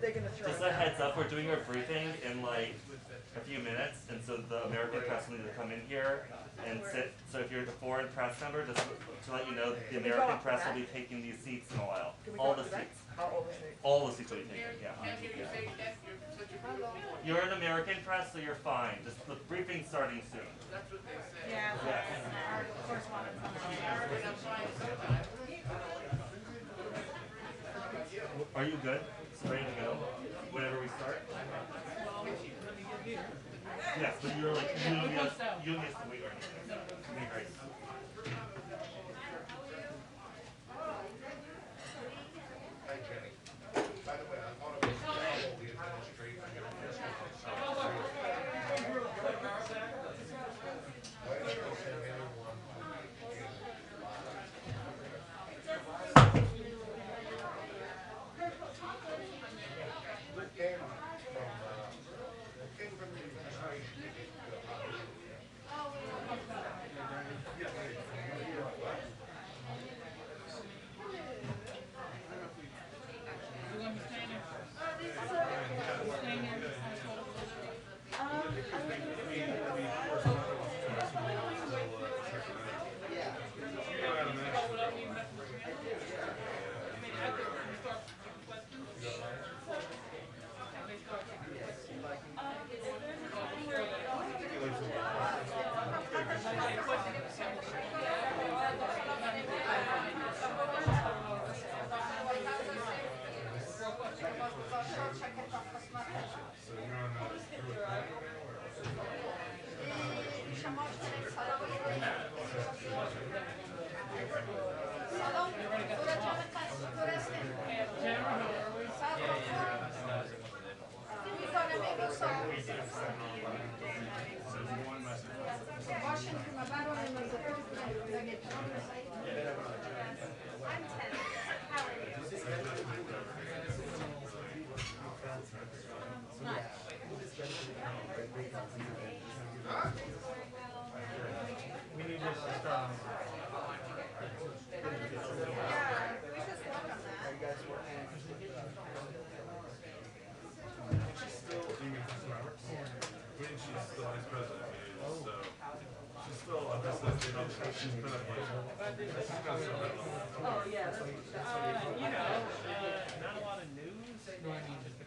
Just a heads up, we're doing our briefing in like a few minutes, and so the American press will need to come in here and sit. So if you're the foreign press member, just to let you know, the American press will be taking these seats in a while. All the seats. All the seats will be taken, yeah. You're an American press, so you're fine. Just the briefing's starting soon. Yeah, our correspondence on Are you good? Ready to go? Whenever we start? Yes, but you're like, you don't get to wait or anything. Okay, great. Hi, Jenny. By the way, I thought it was the administration. Oh yeah, not a lot of news. No, I mean just the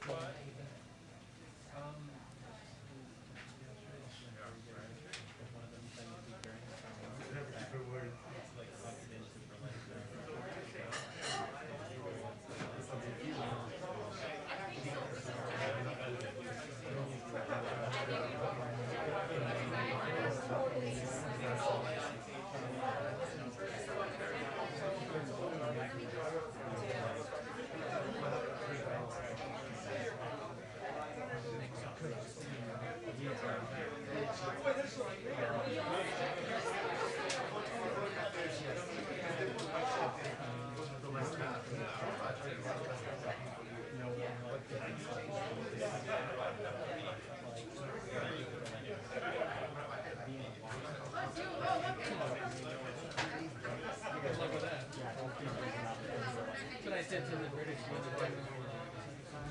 To the British the other day,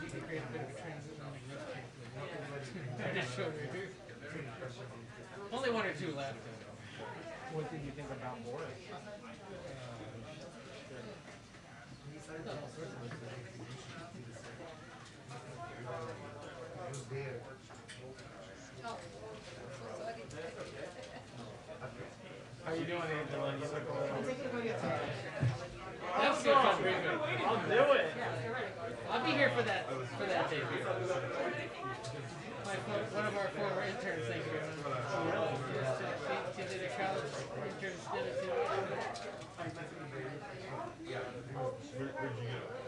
you can create a bit of a transition on only one or two left. What did you think about Boris? How are you doing, Angela? You look a little... That's good. I'll do it. I'll be here for that day. One of our former interns, thank you. She did a college intern did it too. Where'd you go?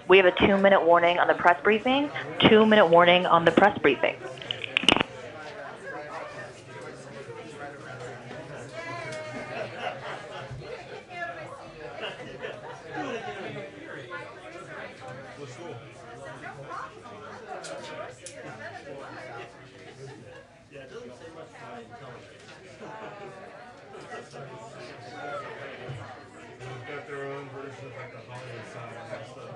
We have a 2-minute warning on the press briefing. 2-minute warning on the press briefing. Got their own version of like the Hollywood song and stuff.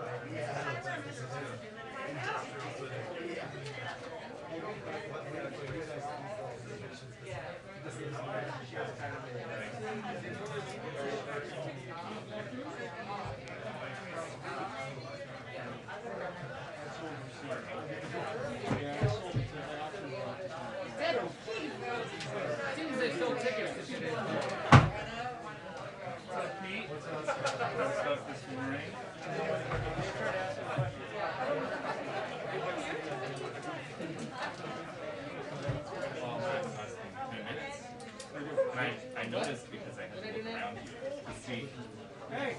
Seems they sold tickets to today. Pete? Stuff this morning. I noticed because I had to look around to see. Hey,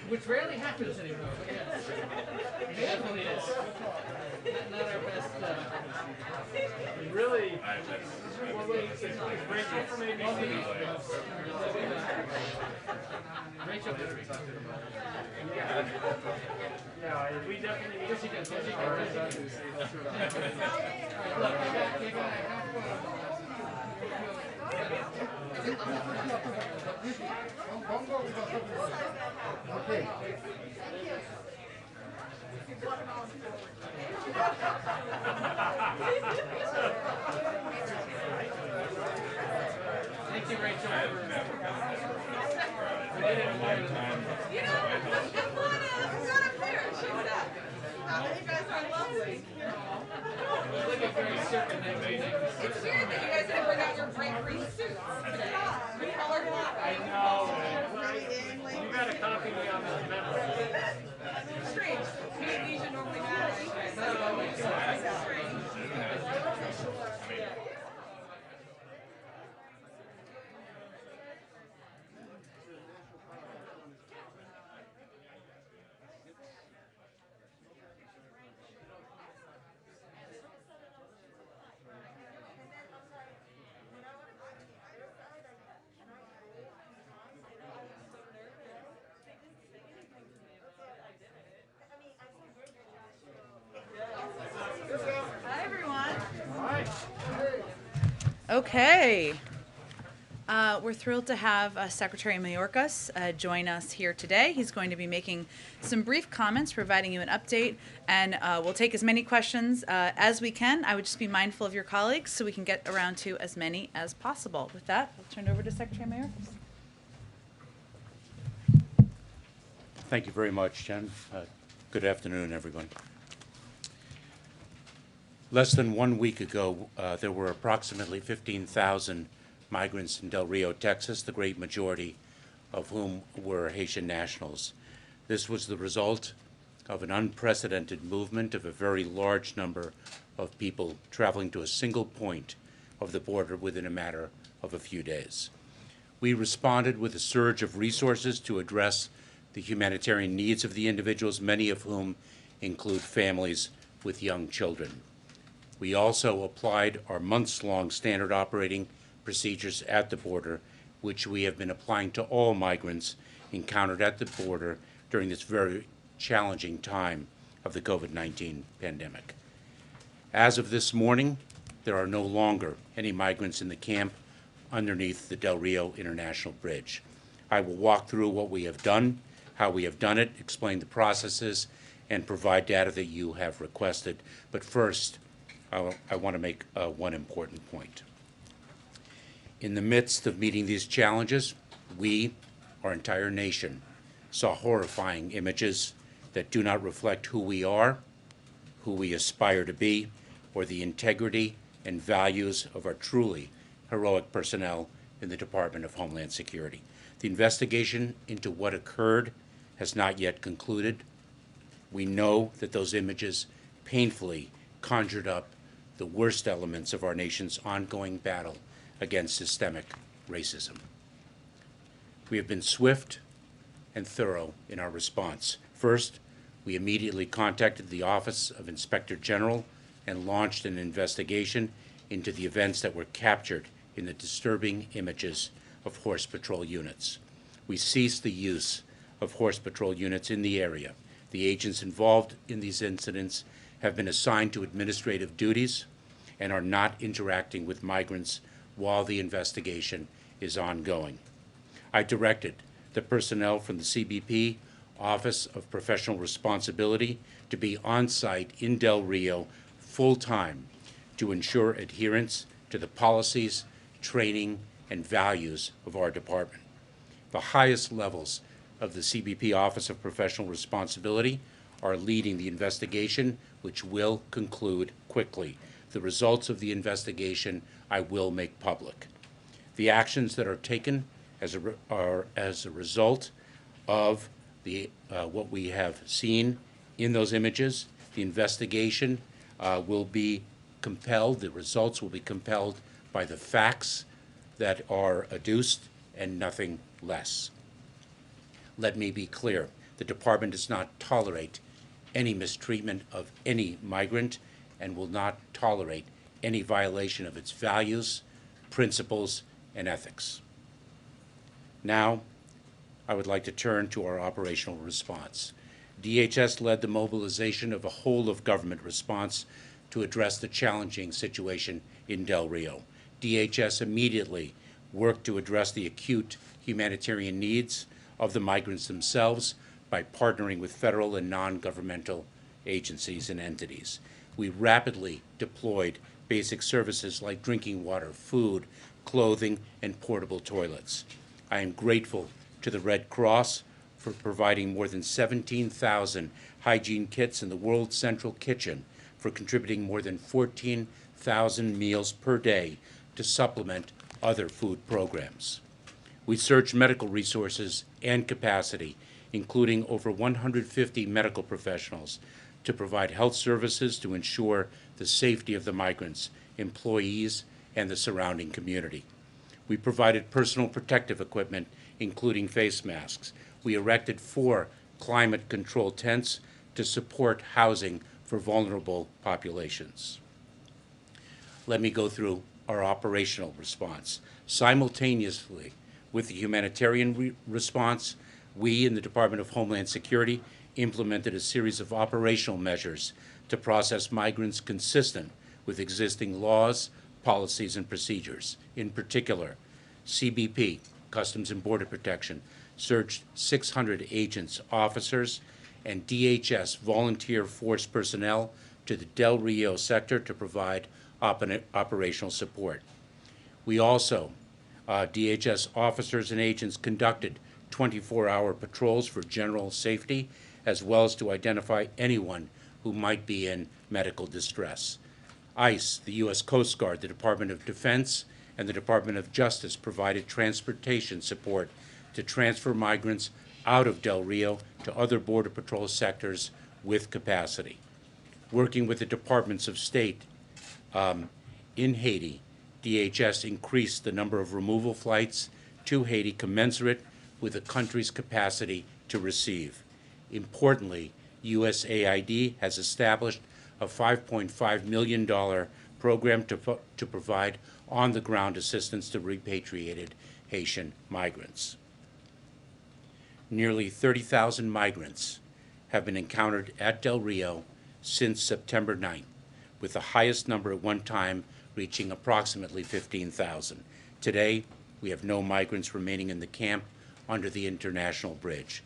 which rarely happens anymore. But yes, it definitely is. Not our best. Really? Rachel from ABC. Rachel. Yeah, we definitely need to get Look, you got Okay. Thank you, Rachel. You guys are lovely. Look at very certain that It's weird that you guys didn't bring out your bright green suits today. We colored a lot. I know. You gotta copy me on this memo. Strange. We usually normally have it anyway. So strange. Hi, everyone. Okay. We're thrilled to have Secretary Mayorkas join us here today. He's going to be making some brief comments, providing you an update, and we'll take as many questions as we can. I would just be mindful of your colleagues so we can get around to as many as possible. With that, I'll turn it over to Secretary Mayorkas. Thank you very much, Jen. Good afternoon, everyone. Less than 1 week ago, there were approximately 15,000 migrants in Del Rio, Texas, the great majority of whom were Haitian nationals. This was the result of an unprecedented movement of a very large number of people traveling to a single point of the border within a matter of a few days. We responded with a surge of resources to address the humanitarian needs of the individuals, many of whom include families with young children. We also applied our months-long standard operating procedures at the border, which we have been applying to all migrants encountered at the border during this very challenging time of the COVID-19 pandemic. As of this morning, there are no longer any migrants in the camp underneath the Del Rio International Bridge. I will walk through what we have done, how we have done it, explain the processes, and provide data that you have requested. But first, I want to make one important point. In the midst of meeting these challenges, we, our entire nation, saw horrifying images that do not reflect who we are who we aspire to be or the integrity and values of our truly heroic personnel in the Department of Homeland Security. The investigation into what occurred has not yet concluded. We know that those images painfully conjured up the worst elements of our nation's ongoing battle against systemic racism. We have been swift and thorough in our response. First, we immediately contacted the Office of Inspector General and launched an investigation into the events that were captured in the disturbing images of horse patrol units. We ceased the use of horse patrol units in the area. The agents involved in these incidents have been assigned to administrative duties and are not interacting with migrants while the investigation is ongoing. I directed the personnel from the CBP Office of Professional Responsibility to be on site in Del Rio full-time to ensure adherence to the policies, training, and values of our department. The highest levels of the CBP Office of Professional Responsibility are leading the investigation, which will conclude quickly. The results of the investigation I will make public. The actions that are taken are as a result of what we have seen in those images. The investigation will be compelled, the results will be compelled by the facts that are adduced and nothing less. Let me be clear, the department does not tolerate any mistreatment of any migrant and will not tolerate any violation of its values, principles, and ethics. Now, I would like to turn to our operational response. DHS led the mobilization of a whole-of-government response to address the challenging situation in Del Rio. DHS immediately worked to address the acute humanitarian needs of the migrants themselves by partnering with federal and non-governmental agencies and entities. We rapidly deployed basic services like drinking water, food, clothing, and portable toilets. I am grateful to the Red Cross for providing more than 17,000 hygiene kits in the World Central Kitchen, for contributing more than 14,000 meals per day to supplement other food programs. We surged medical resources and capacity, including over 150 medical professionals, to provide health services to ensure the safety of the migrants, employees, and the surrounding community. We provided personal protective equipment, including face masks. We erected 4 climate-controlled tents to support housing for vulnerable populations. Let me go through our operational response. Simultaneously with the humanitarian response, we in the Department of Homeland Security implemented a series of operational measures to process migrants consistent with existing laws, policies, and procedures. In particular, CBP, Customs and Border Protection, surged 600 agents, officers, and DHS volunteer force personnel to the Del Rio sector to provide operational support. We also, DHS officers and agents conducted 24-hour patrols for general safety, as well as to identify anyone who might be in medical distress. ICE, the U.S. Coast Guard, the Department of Defense, and the Department of Justice provided transportation support to transfer migrants out of Del Rio to other Border Patrol sectors with capacity. Working with the Departments of State in Haiti, DHS increased the number of removal flights to Haiti commensurate with the country's capacity to receive. Importantly, USAID has established a $5.5 million program to provide on-the-ground assistance to repatriated Haitian migrants. Nearly 30,000 migrants have been encountered at Del Rio since September 9th, with the highest number at one time reaching approximately 15,000. Today, we have no migrants remaining in the camp under the international bridge.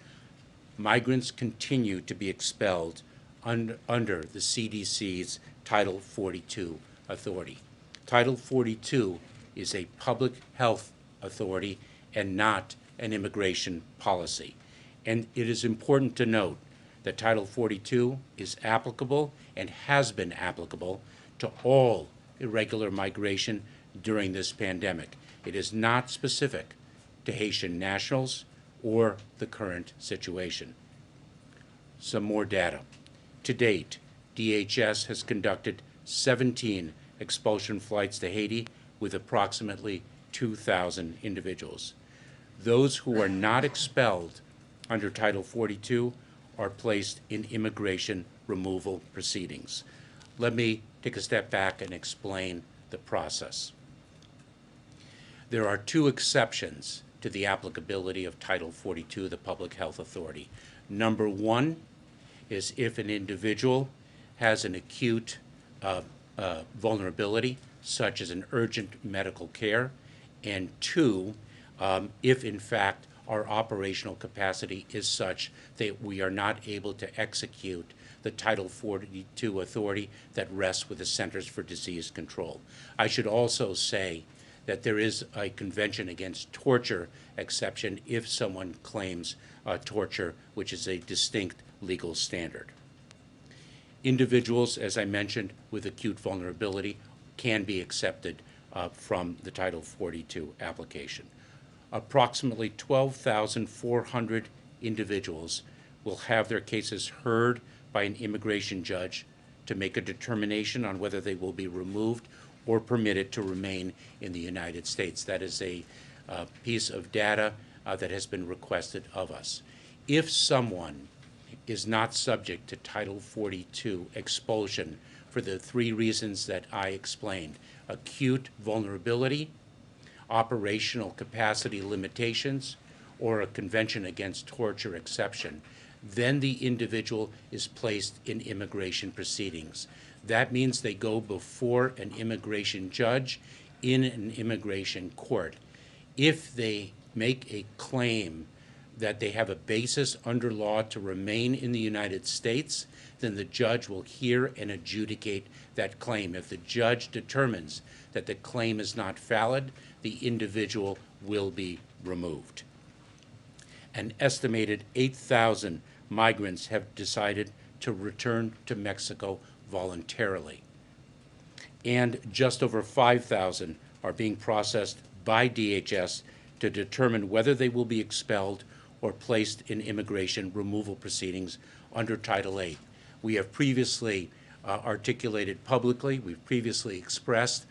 Migrants continue to be expelled under the CDC's Title 42 authority. Title 42 is a public health authority and not an immigration policy. And it is important to note that Title 42 is applicable and has been applicable to all irregular migration during this pandemic. It is not specific to Haitian nationals or the current situation. Some more data. To date, DHS has conducted 17 expulsion flights to Haiti with approximately 2,000 individuals. Those who are not expelled under Title 42 are placed in immigration removal proceedings. Let me take a step back and explain the process. There are two exceptions to the applicability of Title 42 of the Public Health Authority. Number one is if an individual has an acute vulnerability, such as an urgent medical care, and two, if in fact our operational capacity is such that we are not able to execute the Title 42 authority that rests with the Centers for Disease Control. I should also say that there is a Convention Against Torture exception if someone claims torture, which is a distinct legal standard. Individuals, as I mentioned, with acute vulnerability can be accepted from the Title 42 application. Approximately 12,400 individuals will have their cases heard by an immigration judge to make a determination on whether they will be removed or permitted to remain in the United States. That is a piece of data that has been requested of us. If someone is not subject to Title 42 expulsion for the three reasons that I explained: acute vulnerability, operational capacity limitations, or a Convention Against Torture exception, then the individual is placed in immigration proceedings. That means they go before an immigration judge in an immigration court. If they make a claim that they have a basis under law to remain in the United States, then the judge will hear and adjudicate that claim. If the judge determines that the claim is not valid, the individual will be removed. An estimated 8,000 migrants have decided to return to Mexico voluntarily, and just over 5,000 are being processed by DHS to determine whether they will be expelled or placed in immigration removal proceedings under Title 8. We have previously articulated publicly, we've previously expressed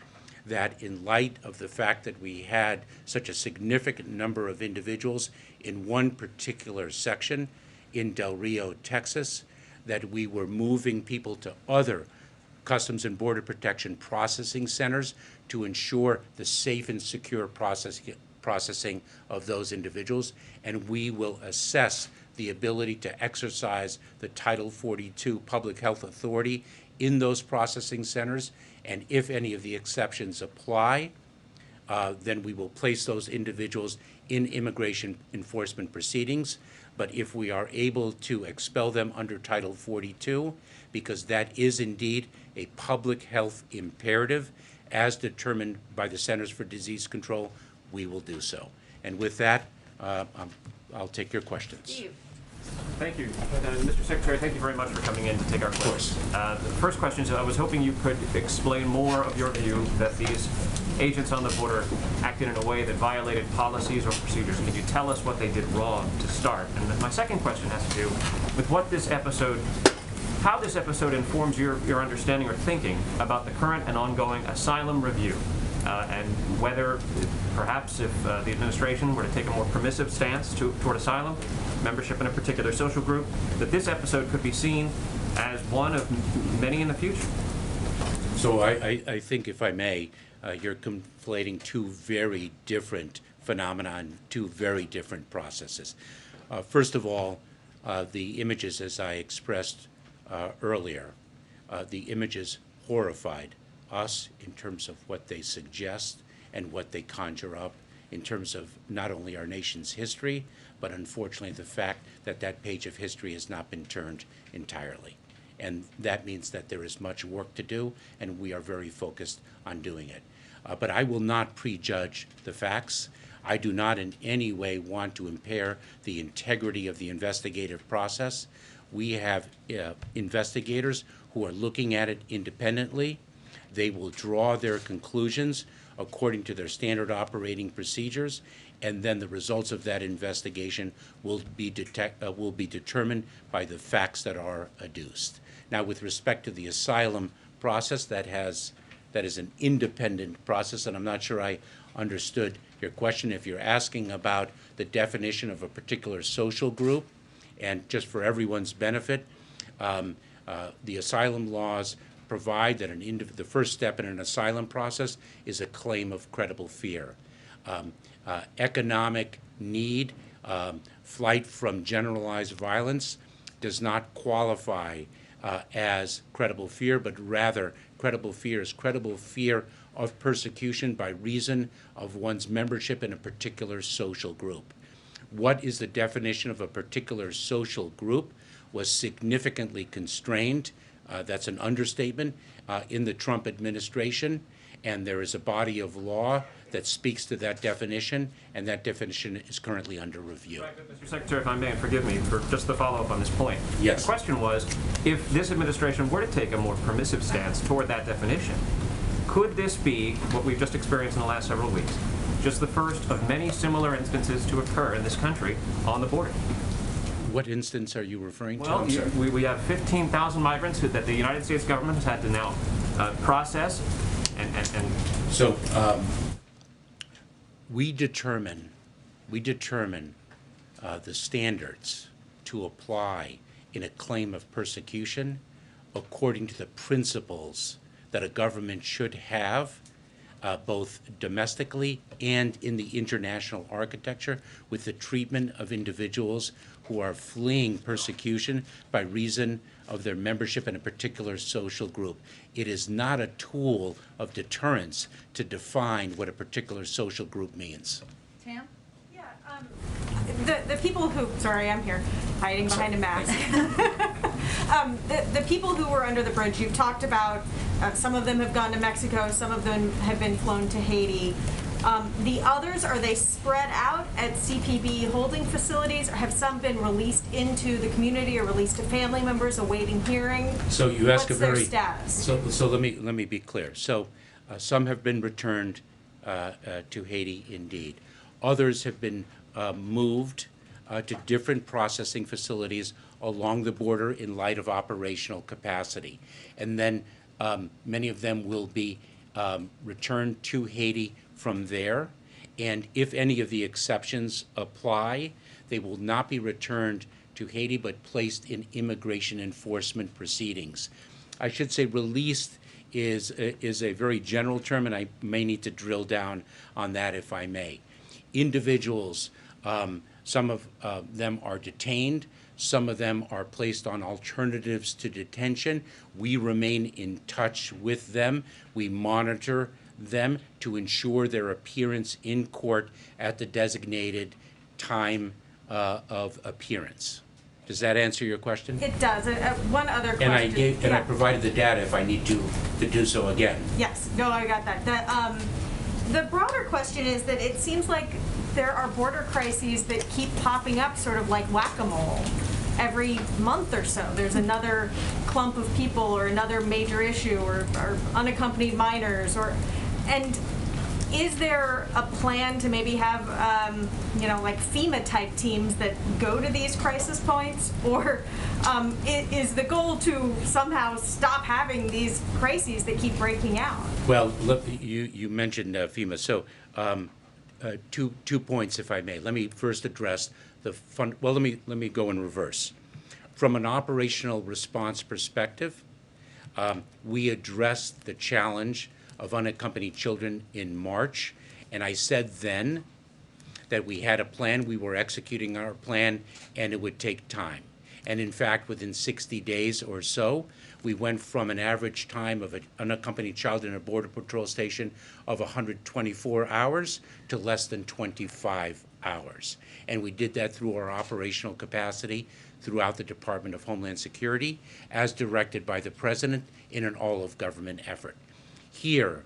that in light of the fact that we had such a significant number of individuals in one particular section in Del Rio, Texas, that we were moving people to other Customs and Border Protection processing centers to ensure the safe and secure processing of those individuals, and we will assess the ability to exercise the Title 42 Public Health Authority in those processing centers, and if any of the exceptions apply, then we will place those individuals in immigration enforcement proceedings. But if we are able to expel them under Title 42, because that is indeed a public health imperative as determined by the Centers for Disease Control, we will do so. And with that, I'll take your questions. Steve. Thank you. Mr. Secretary, thank you very much for coming in to take our questions. The first question is, I was hoping you could explain more of your view that these agents on the border acted in a way that violated policies or procedures. Can you tell us what they did wrong to start? And my second question has to do with what this episode, how this episode informs your understanding or thinking about the current and ongoing asylum review, and whether, perhaps, if the administration were to take a more permissive stance toward asylum, membership in a particular social group, that this episode could be seen as one of many in the future. So I think, if I may, you're conflating two very different phenomena, two very different processes. First of all, the images, as I expressed earlier, the images horrified us in terms of what they suggest and what they conjure up in terms of not only our nation's history, but unfortunately the fact that that page of history has not been turned entirely. And that means that there is much work to do, and we are very focused on doing it. But I will not prejudge the facts. I do not in any way want to impair the integrity of the investigative process. We have investigators who are looking at it independently. They will draw their conclusions according to their standard operating procedures, and then the results of that investigation will be determined by the facts that are adduced. Now, with respect to the asylum process, that is an independent process, and I'm not sure I understood your question. If you're asking about the definition of a particular social group, and just for everyone's benefit, the asylum laws provide that the first step in an asylum process is a claim of credible fear. Economic need, flight from generalized violence does not qualify as credible fear, but rather credible fear is credible fear of persecution by reason of one's membership in a particular social group. What is the definition of a particular social group was significantly constrained, that's an understatement, in the Trump administration, and there is a body of law that speaks to that definition, and that definition is currently under review. Mr. Secretary, if I may, and forgive me for just the follow-up on this point. Yes. The question was, if this administration were to take a more permissive stance toward that definition, could this be what we've just experienced in the last several weeks, just the first of many similar instances to occur in this country on the border? What instance are you referring to? Well, we have 15,000 migrants that the United States government has had to now process, and so we determine the standards to apply in a claim of persecution according to the principles that a government should have, both domestically and in the international architecture, with the treatment of individuals who are fleeing persecution by reason of their membership in a particular social group. It is not a tool of deterrence to define what a particular social group means. Tam? Yeah, the people who, sorry, I'm here, hiding behind a mask. The people who were under the bridge, you've talked about, some of them have gone to Mexico, some of them have been flown to Haiti. The others, are they spread out at CPB holding facilities, or have some been released into the community or released to family members awaiting hearing? So you ask What's a very their status? So let me be clear. So some have been returned to Haiti, indeed. Others have been moved to different processing facilities along the border in light of operational capacity, and then many of them will be returned to Haiti from there, and if any of the exceptions apply, they will not be returned to Haiti but placed in immigration enforcement proceedings. I should say released is a very general term, and I may need to drill down on that if I may. Individuals, some of them are detained, some of them are placed on alternatives to detention. We remain in touch with them. We monitor them to ensure their appearance in court at the designated time of appearance. Does that answer your question? It does. One other question. And I provided the data if I need to do so again. Yes. No, I got that. The broader question is that it seems like there are border crises that keep popping up sort of like whack-a-mole. Every month or so, there's another clump of people or another major issue or unaccompanied minors and is there a plan to maybe have, like FEMA-type teams that go to these crisis points? Or is the goal to somehow stop having these crises that keep breaking out? Well, look, you mentioned FEMA. So 2 points, if I may. Let me first address let me go in reverse. From an operational response perspective, we addressed the challenge of unaccompanied children in March, and I said then that we had a plan, we were executing our plan, and it would take time. And in fact, within 60 days or so, we went from an average time of an unaccompanied child in a Border Patrol station of 124 hours to less than 25 hours. And we did that through our operational capacity throughout the Department of Homeland Security, as directed by the President in an all-of-government effort. Here,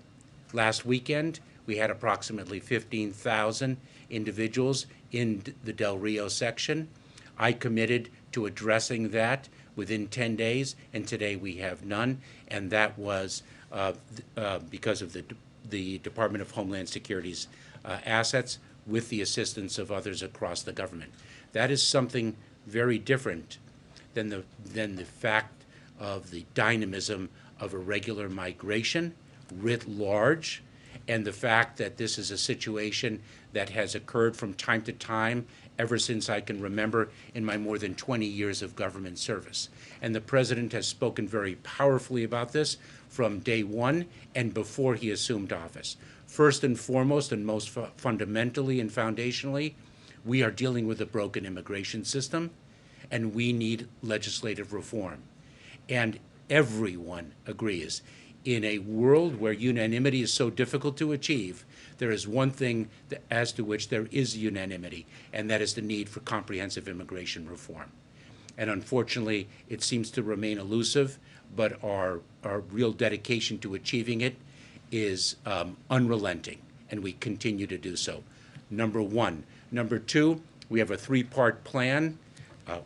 last weekend, we had approximately 15,000 individuals in the Del Rio section. I committed to addressing that within 10 days, and today we have none, and that was because of the Department of Homeland Security's assets with the assistance of others across the government. That is something very different than the fact of the dynamism of irregular migration writ large, and the fact that this is a situation that has occurred from time to time ever since I can remember in my more than 20 years of government service. And the President has spoken very powerfully about this from day one and before he assumed office. First and foremost, and most fundamentally and foundationally, we are dealing with a broken immigration system, and we need legislative reform. And everyone agrees. In a world where unanimity is so difficult to achieve, there is one thing as to which there is unanimity, and that is the need for comprehensive immigration reform. And unfortunately, it seems to remain elusive, but our real dedication to achieving it is unrelenting, and we continue to do so. Number one. Number two, we have a three-part plan.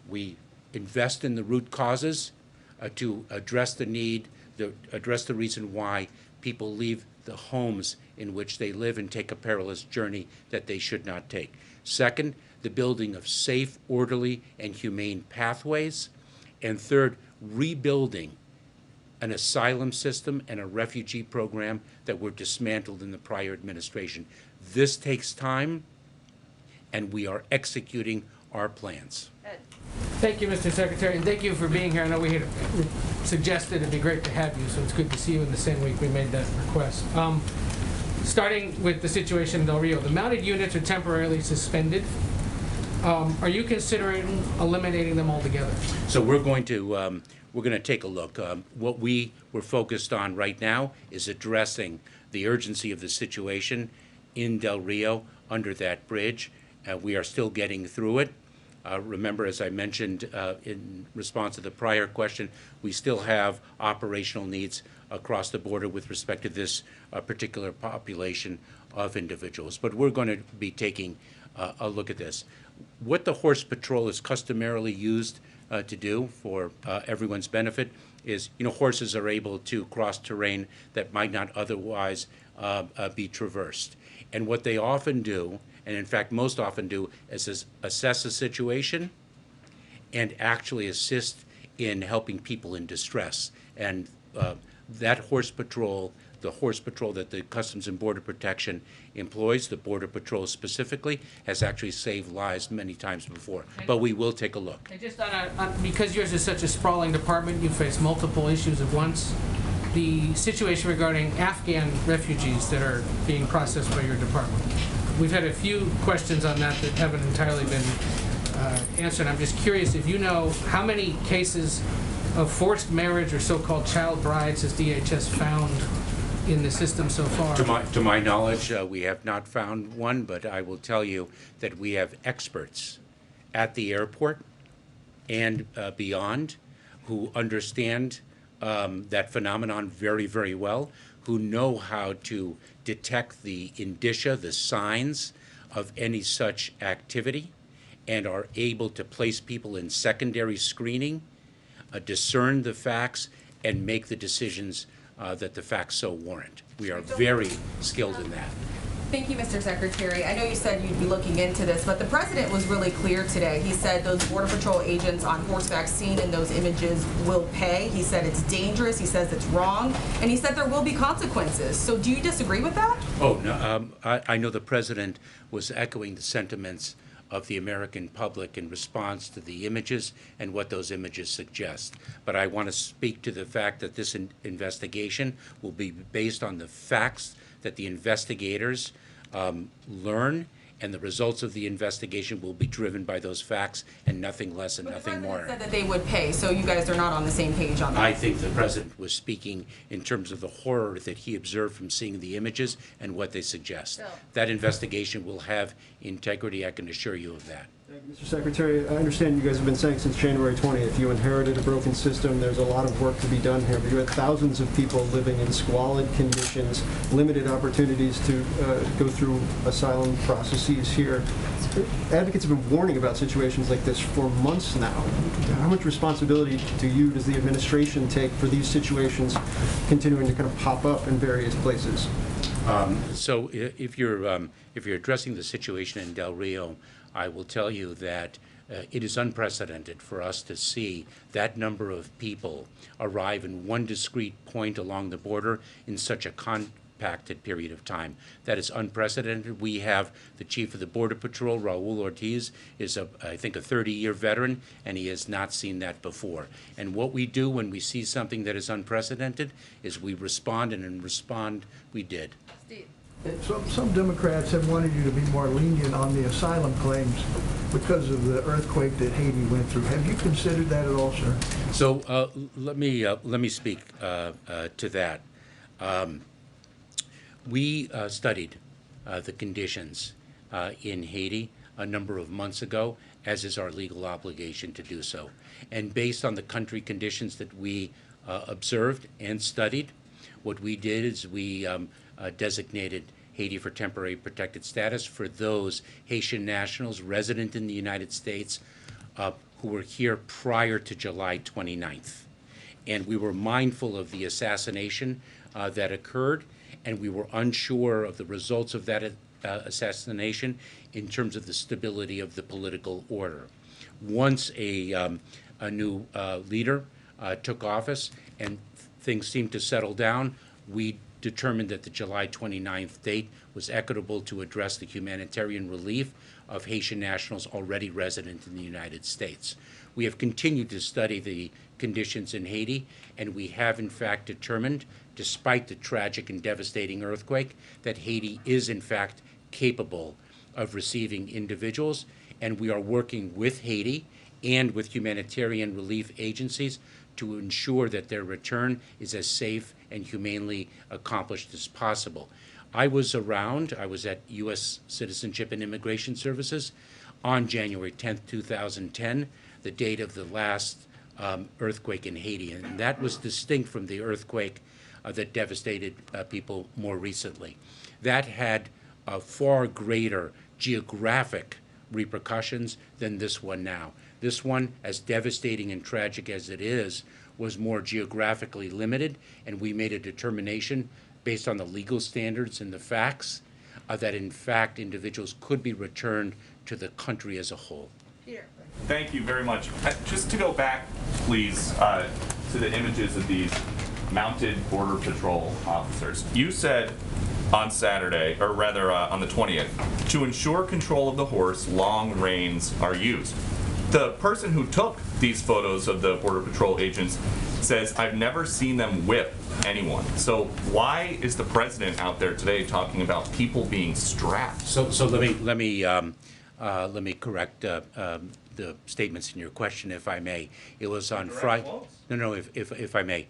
We invest in the root causes to address the need, address the reason why people leave the homes in which they live and take a perilous journey that they should not take. Second, the building of safe, orderly, and humane pathways. And third, rebuilding an asylum system and a refugee program that were dismantled in the prior administration. This takes time, and we are executing our plans. Thank you, Mr. Secretary, and thank you for being here. I know we had suggested it'd be great to have you, so it's good to see you in the same week we made that request. Starting with the situation in Del Rio, the mounted units are temporarily suspended. Are you considering eliminating them altogether? So we're going to take a look. What we were focused on right now is addressing the urgency of the situation in Del Rio under that bridge. We are still getting through it. Remember, as I mentioned in response to the prior question, we still have operational needs across the border with respect to this particular population of individuals. But we're going to be taking a look at this. What the Horse Patrol is customarily used to do for everyone's benefit is, horses are able to cross terrain that might not otherwise be traversed. And what they often do, and in fact most often do, is assess a situation and actually assist in helping people in distress. And that horse patrol, the horse patrol that the Customs and Border Protection employs, the Border Patrol specifically, has actually saved lives many times before. But we will take a look. And just because yours is such a sprawling department, you face multiple issues at once. The situation regarding Afghan refugees that are being processed by your department. We've had a few questions on that haven't entirely been answered. I'm just curious if you know how many cases of forced marriage or so-called child brides has DHS found in the system so far? To my knowledge, we have not found one, but I will tell you that we have experts at the airport and beyond who understand that phenomenon very, very well, who know how to detect the indicia, the signs of any such activity, and are able to place people in secondary screening, discern the facts, and make the decisions that the facts so warrant. We are very skilled in that. Thank you, Mr. Secretary. I know you said you'd be looking into this, but the President was really clear today. He said those Border Patrol agents on horseback seen in those images will pay. He said it's dangerous. He says it's wrong. And he said there will be consequences. So do you disagree with that? Oh, no. I know the President was echoing the sentiments of the American public in response to the images and what those images suggest. But I want to speak to the fact that this investigation will be based on the facts that the investigators learn, and the results of the investigation will be driven by those facts and nothing less and nothing more. The President said that they would pay, so you guys are not on the same page on that. I think the President was speaking in terms of the horror that he observed from seeing the images and what they suggest. That investigation will have integrity, I can assure you of that. Thank you, Mr. Secretary. I understand you guys have been saying since January 20th you inherited a broken system. There's a lot of work to be done here, but you had thousands of people living in squalid conditions, limited opportunities to go through asylum processes here. Advocates have been warning about situations like this for months now. How much responsibility does the administration take for these situations continuing to kind of pop up in various places? So if you're addressing the situation in Del Rio, I will tell you that it is unprecedented for us to see that number of people arrive in one discrete point along the border in such a compacted period of time. That is unprecedented. We have the chief of the Border Patrol, Raul Ortiz, is I think a 30-year veteran, and he has not seen that before. And what we do when we see something that is unprecedented is we respond, and in respond we did. Steve. Some Democrats have wanted you to be more lenient on the asylum claims because of the earthquake that Haiti went through. Have you considered that at all, sir? So let me speak to that. We studied the conditions in Haiti a number of months ago, as is our legal obligation to do so. And based on the country conditions that we observed and studied, what we did is we designated Haiti for temporary protected status for those Haitian nationals resident in the United States who were here prior to July 29th. And we were mindful of the assassination that occurred, and we were unsure of the results of that assassination in terms of the stability of the political order. Once a new leader took office and things seemed to settle down, we determined that the July 29th date was equitable to address the humanitarian relief of Haitian nationals already resident in the United States. We have continued to study the conditions in Haiti, and we have in fact determined, despite the tragic and devastating earthquake, that Haiti is in fact capable of receiving individuals, and we are working with Haiti and with humanitarian relief agencies to ensure that their return is as safe and humanely accomplished as possible. I was at U.S. Citizenship and Immigration Services on January 10th, 2010, the date of the last earthquake in Haiti, and that was distinct from the earthquake that devastated people more recently. That had far greater geographic repercussions than this one now. This one, as devastating and tragic as it is, was more geographically limited, and we made a determination based on the legal standards and the facts that in fact individuals could be returned to the country as a whole. Peter. Thank you very much. Just to go back, please, to the images of these mounted Border Patrol officers. You said on Saturday, or rather on the 20th, to ensure control of the horse, long reins are used. The person who took these photos of the Border Patrol agents says, I've never seen them whip anyone. So why is the president out there today talking about people being strapped? So let me correct the statements in your question, if I may. It was on Friday. No, if I may.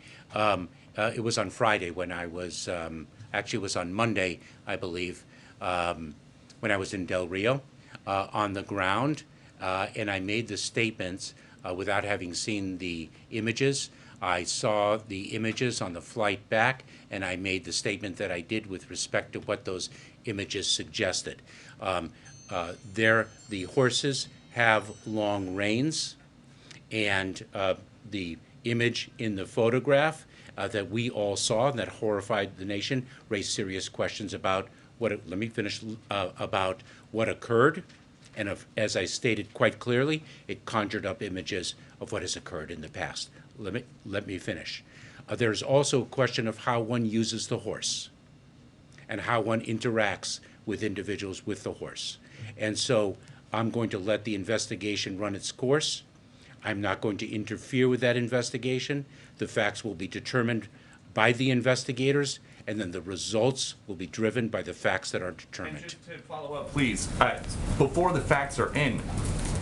It was on Friday when I was, actually it was on Monday, I believe, when I was in Del Rio on the ground, and I made the statements without having seen the images. I saw the images on the flight back, and I made the statement that I did with respect to what those images suggested. The horses have long reins, and the image in the photograph that we all saw and that horrified the nation raised serious questions about about what occurred, and as I stated quite clearly, it conjured up images of what has occurred in the past. Let me finish. There's also a question of how one uses the horse and how one interacts with individuals with the horse. And so I'm going to let the investigation run its course. I'm not going to interfere with that investigation. The facts will be determined by the investigators, and then the results will be driven by the facts that are determined. And just to follow up, please, before the facts are in,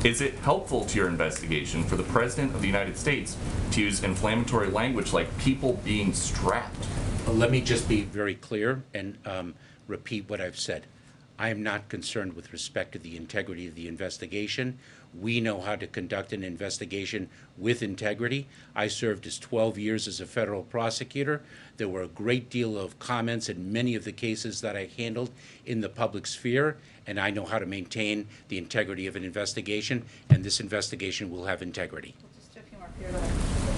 is it helpful to your investigation for the President of the United States to use inflammatory language like people being strapped? Let me just be very clear and repeat what I've said. I am not concerned with respect to the integrity of the investigation. We know how to conduct an investigation with integrity. I served as 12 years as a federal prosecutor. There were a great deal of comments in many of the cases that I handled in the public sphere, and I know how to maintain the integrity of an investigation, and this investigation will have integrity. Just a few more here.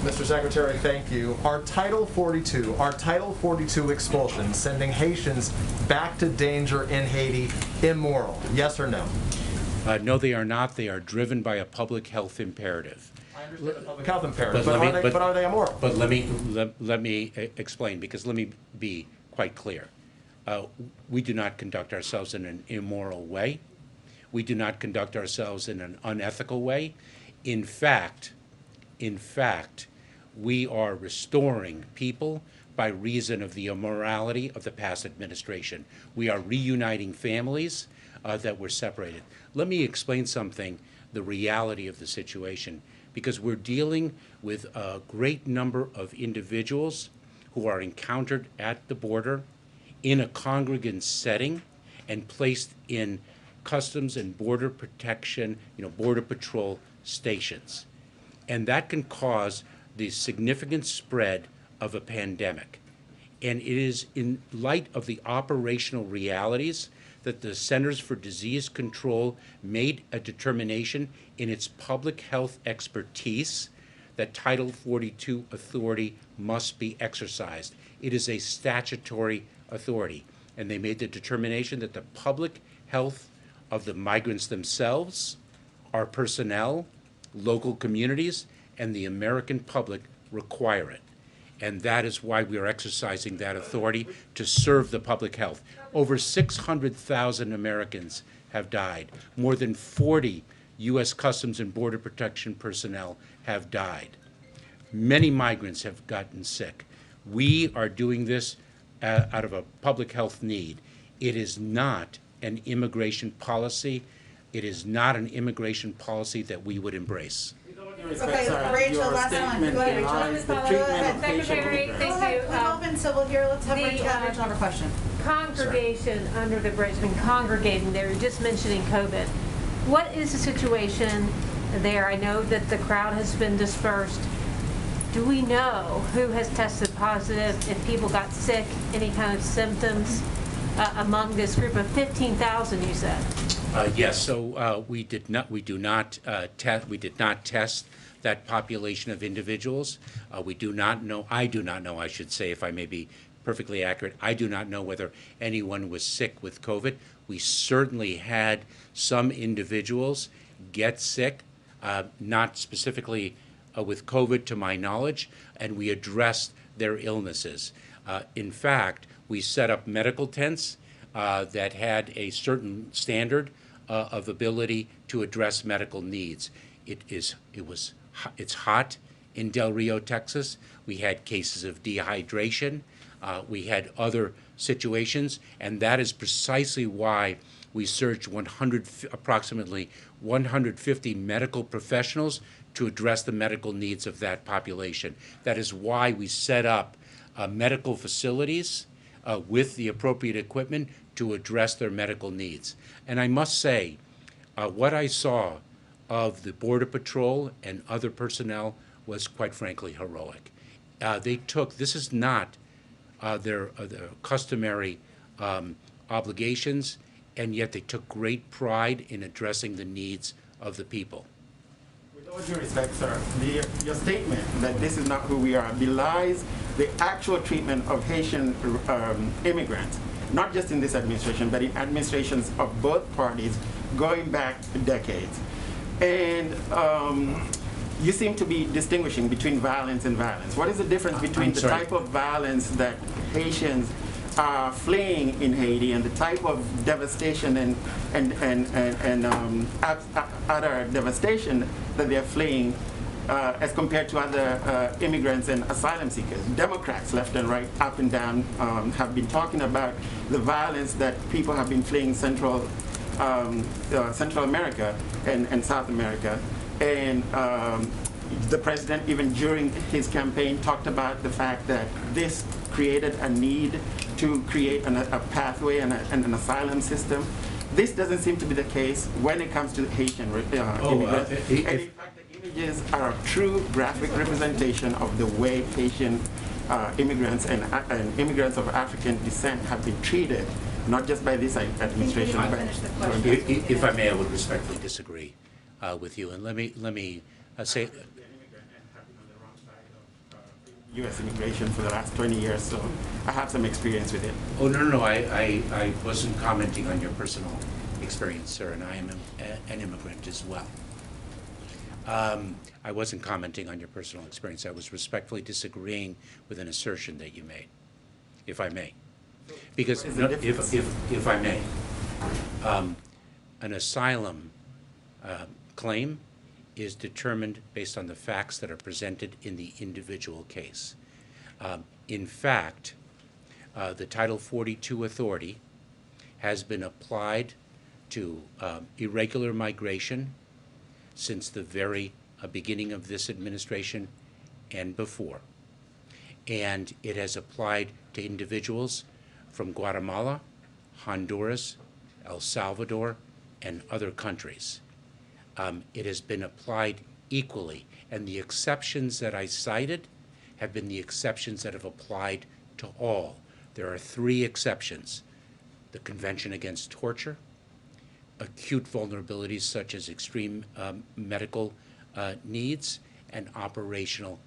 Mr. Secretary, thank you. Are Title 42 expulsions sending Haitians back to danger in Haiti immoral? Yes or no? No, they are not. They are driven by a public health imperative. I understand the public health imperative, but are they immoral? But let me explain, because let me be quite clear. We do not conduct ourselves in an immoral way. We do not conduct ourselves in an unethical way. In fact, we are restoring people by reason of the immorality of the past administration. We are reuniting families that were separated. Let me explain something, the reality of the situation, because we're dealing with a great number of individuals who are encountered at the border in a congregant setting and placed in customs and border protection, border patrol stations. And that can cause the significant spread of a pandemic. And it is in light of the operational realities that the Centers for Disease Control made a determination in its public health expertise that Title 42 authority must be exercised. It is a statutory authority. And they made the determination that the public health of the migrants themselves, our personnel, local communities, and the American public require it. And that is why we are exercising that authority to serve the public health. Over 600,000 Americans have died. More than 40 U.S. Customs and Border Protection personnel have died. Many migrants have gotten sick. We are doing this out of a public health need. It is not an immigration policy. It is not an immigration policy that we would embrace. Okay, Rachel, last one. Go ahead, Rachel. Secretary, thank you. We've opened, so we'll hear, let's have Rachel have a question. Congregation under the bridge, congregating there, you're just mentioning COVID. What is the situation there? I know that the crowd has been dispersed. Do we know who has tested positive, if people got sick, any kind of symptoms among this group of 15,000 you said? Yes, so we did not test that population of individuals. We do not know, I do not know, I should say, if I may be perfectly accurate, I do not know whether anyone was sick with COVID. We certainly had some individuals get sick, not specifically with COVID to my knowledge, and we addressed their illnesses. In fact, we set up medical tents that had a certain standard of ability to address medical needs. It's hot in Del Rio, Texas. We had cases of dehydration. We had other situations, and that is precisely why we surged approximately 150 medical professionals to address the medical needs of that population. That is why we set up medical facilities with the appropriate equipment to address their medical needs. And I must say, what I saw of the Border Patrol and other personnel was quite frankly heroic. This is not their customary obligations, and yet they took great pride in addressing the needs of the people. With all due respect, sir, your statement that this is not who we are belies the actual treatment of Haitian immigrants, not just in this administration, but in administrations of both parties going back decades. And you seem to be distinguishing between violence and violence. What is the difference between the type of violence that Haitians are fleeing in Haiti and the type of devastation and other devastation that they're fleeing as compared to other immigrants and asylum seekers? Democrats, left and right, up and down, have been talking about the violence that people have been fleeing Central America and South America. And the president, even during his campaign, talked about the fact that this created a need to create a pathway and an asylum system. This doesn't seem to be the case when it comes to Haitian immigrants. And in fact, the images are a true graphic representation of the way Haitian immigrants and immigrants of African descent have been treated, not just by this administration, but if I may, I would respectfully disagree with you, and let me say. U.S. immigration for the last 20 years, so I have some experience with it. Oh, no, I wasn't commenting on your personal experience, sir, and I am an immigrant as well. I wasn't commenting on your personal experience. I was respectfully disagreeing with an assertion that you made, if I may. Because, if I may, an asylum claim is determined based on the facts that are presented in the individual case. In fact, the Title 42 authority has been applied to irregular migration since the very beginning of this administration and before. And it has applied to individuals from Guatemala, Honduras, El Salvador, and other countries. It has been applied equally, and the exceptions that I cited have been the exceptions that have applied to all. There are 3 exceptions: the Convention Against Torture, acute vulnerabilities such as extreme medical needs, and operational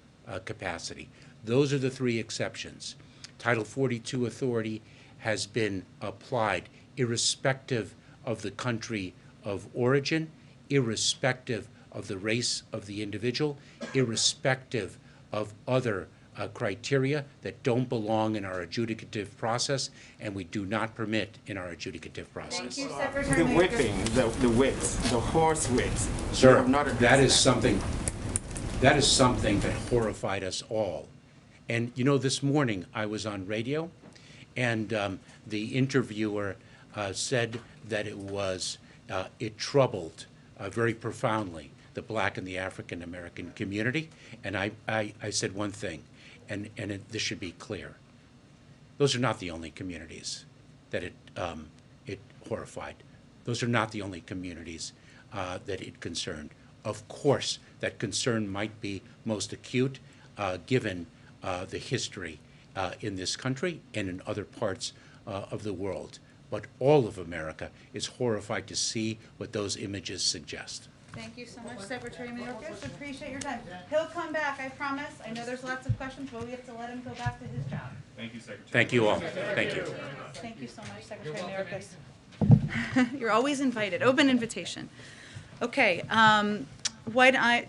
capacity. Those are the 3 exceptions. Title 42 authority has been applied irrespective of the country of origin, irrespective of the race of the individual, irrespective of other criteria that don't belong in our adjudicative process, and we do not permit in our adjudicative process. Thank you, Secretary. The whipping, the whips, the horse whips. Sir, that is something that horrified us all. And you know, this morning I was on radio, and the interviewer said that it troubled very profoundly the Black and the African American community. And I said one thing, and this should be clear. Those are not the only communities that it horrified. Those are not the only communities that it concerned. Of course, that concern might be most acute given the history in this country and in other parts of the world. But all of America is horrified to see what those images suggest. Thank you so much, Secretary Mayorkas. Appreciate your time. He'll come back, I promise. I know there's lots of questions, but we have to let him go back to his job. Thank you, Secretary. Thank you all. Thank you. Thank you so much, Secretary Mayorkas. You're always invited. Open invitation. Okay.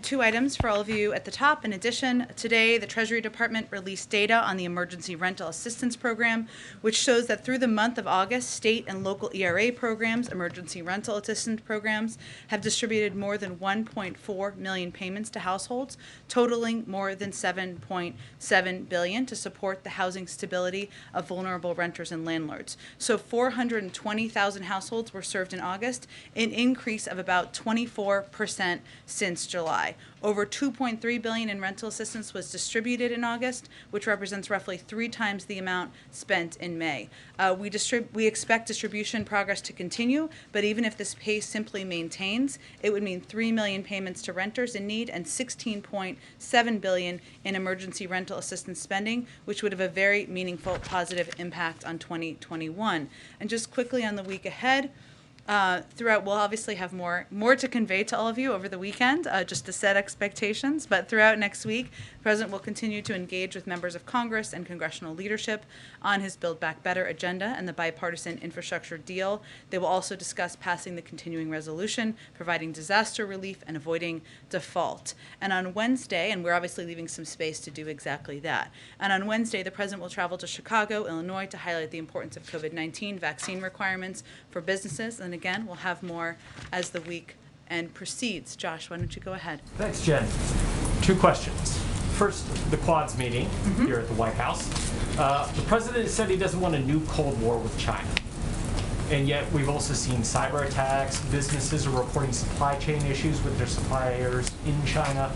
2 items for all of you at the top. In addition, today the Treasury Department released data on the Emergency Rental Assistance Program, which shows that through the month of August, state and local ERA programs, emergency rental assistance programs, have distributed more than 1.4 million payments to households, totaling more than $7.7 billion to support the housing stability of vulnerable renters and landlords. So 420,000 households were served in August, an increase of about 24% since July. Over $2.3 billion in rental assistance was distributed in August, which represents roughly 3 times the amount spent in May. We expect distribution progress to continue, but even if this pace simply maintains, it would mean 3 million payments to renters in need and $16.7 billion in emergency rental assistance spending, which would have a very meaningful positive impact on 2021. And just quickly on the week ahead, throughout, we'll obviously have more to convey to all of you over the weekend, just to set expectations. But throughout next week, the President will continue to engage with members of Congress and congressional leadership on his Build Back Better agenda and the bipartisan infrastructure deal. They will also discuss passing the continuing resolution, providing disaster relief, and avoiding default. And on Wednesday, and we're obviously leaving some space to do exactly that, and on Wednesday, the President will travel to Chicago, Illinois, to highlight the importance of COVID-19 vaccine requirements for businesses. And again, we'll have more as the weekend proceeds. Josh, why don't you go ahead? Thanks, Jen. 2 questions. First, the Quads meeting here at the White House. The president said he doesn't want a new Cold War with China. And yet we've also seen cyber attacks. Businesses are reporting supply chain issues with their suppliers in China.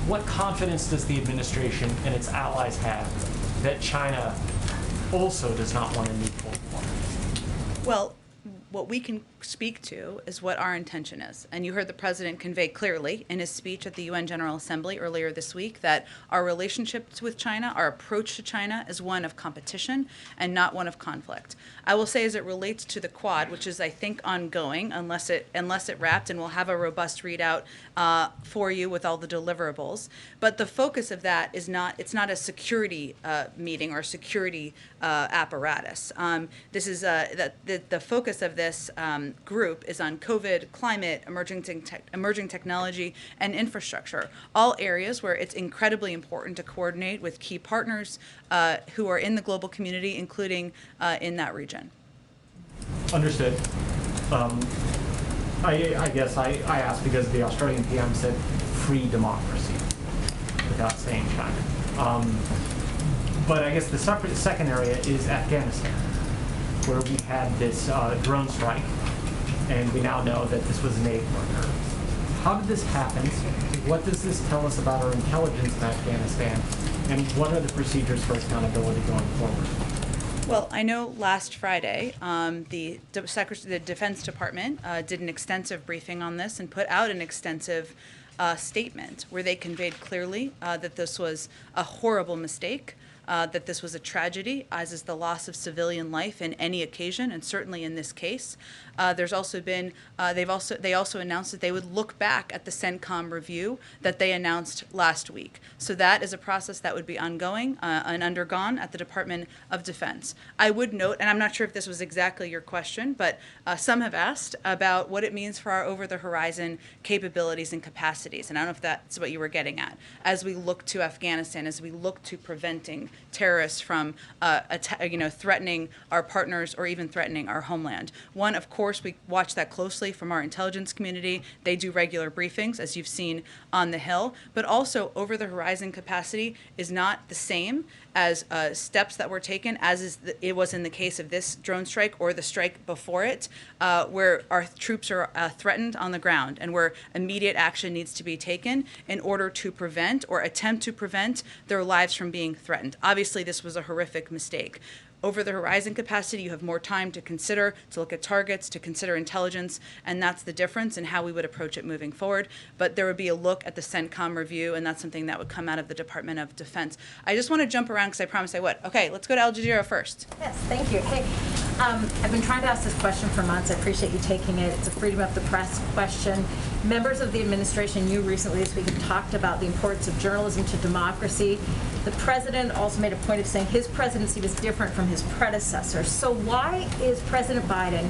What confidence does the administration and its allies have that China also does not want a new Cold War? Well, what we can speak to is what our intention is. And you heard the president convey clearly in his speech at the UN General Assembly earlier this week that our relationships with China, our approach to China, is one of competition and not one of conflict. I will say, as it relates to the Quad, which is, I think, ongoing unless it wrapped, and we'll have a robust readout for you with all the deliverables. But the focus of that is it's not a security meeting or a security apparatus. This is the focus of this group is on COVID, climate, emerging technology, and infrastructure, all areas where it's incredibly important to coordinate with key partners who are in the global community, including in that region. Understood. I guess I asked because the Australian PM said free democracy without saying China. But I guess the second area is Afghanistan, where we had this drone strike, and we now know that this was an aid worker. How did this happen? What does this tell us about our intelligence in Afghanistan? And what are the procedures for accountability going forward? Well, I know last Friday, the Defense Department did an extensive briefing on this and put out an extensive statement where they conveyed clearly that this was a horrible mistake, that this was a tragedy, as is the loss of civilian life in any occasion, and certainly in this case. There's also been, they also announced that they would look back at the CENTCOM review that they announced last week. So that is a process that would be ongoing and undergone at the Department of Defense. I would note, and I'm not sure if this was exactly your question, but some have asked about what it means for our over-the-horizon capabilities and capacities, and I don't know if that's what you were getting at. As we look to Afghanistan, as we look to preventing terrorists from threatening our partners or even threatening our homeland. One, of course, we watch that closely from our intelligence community. They do regular briefings, as you've seen on the Hill. But also, over-the-horizon capacity is not the same as steps that were taken, as it was in the case of this drone strike or the strike before it, where our troops are threatened on the ground and where immediate action needs to be taken in order to prevent or attempt to prevent their lives from being threatened. Obviously, this was a horrific mistake. Over the horizon capacity, you have more time to consider, to look at targets, to consider intelligence, and that's the difference in how we would approach it moving forward. But there would be a look at the CENTCOM review, and that's something that would come out of the Department of Defense. I just want to jump around because I promised I would. Okay, let's go to Al Jazeera first. Yes, thank you. Hey, I've been trying to ask this question for months. I appreciate you taking it. It's a freedom of the press question. Members of the administration, you recently this week, have talked about the importance of journalism to democracy. The president also made a point of saying his presidency was different from his predecessor. So why is President Biden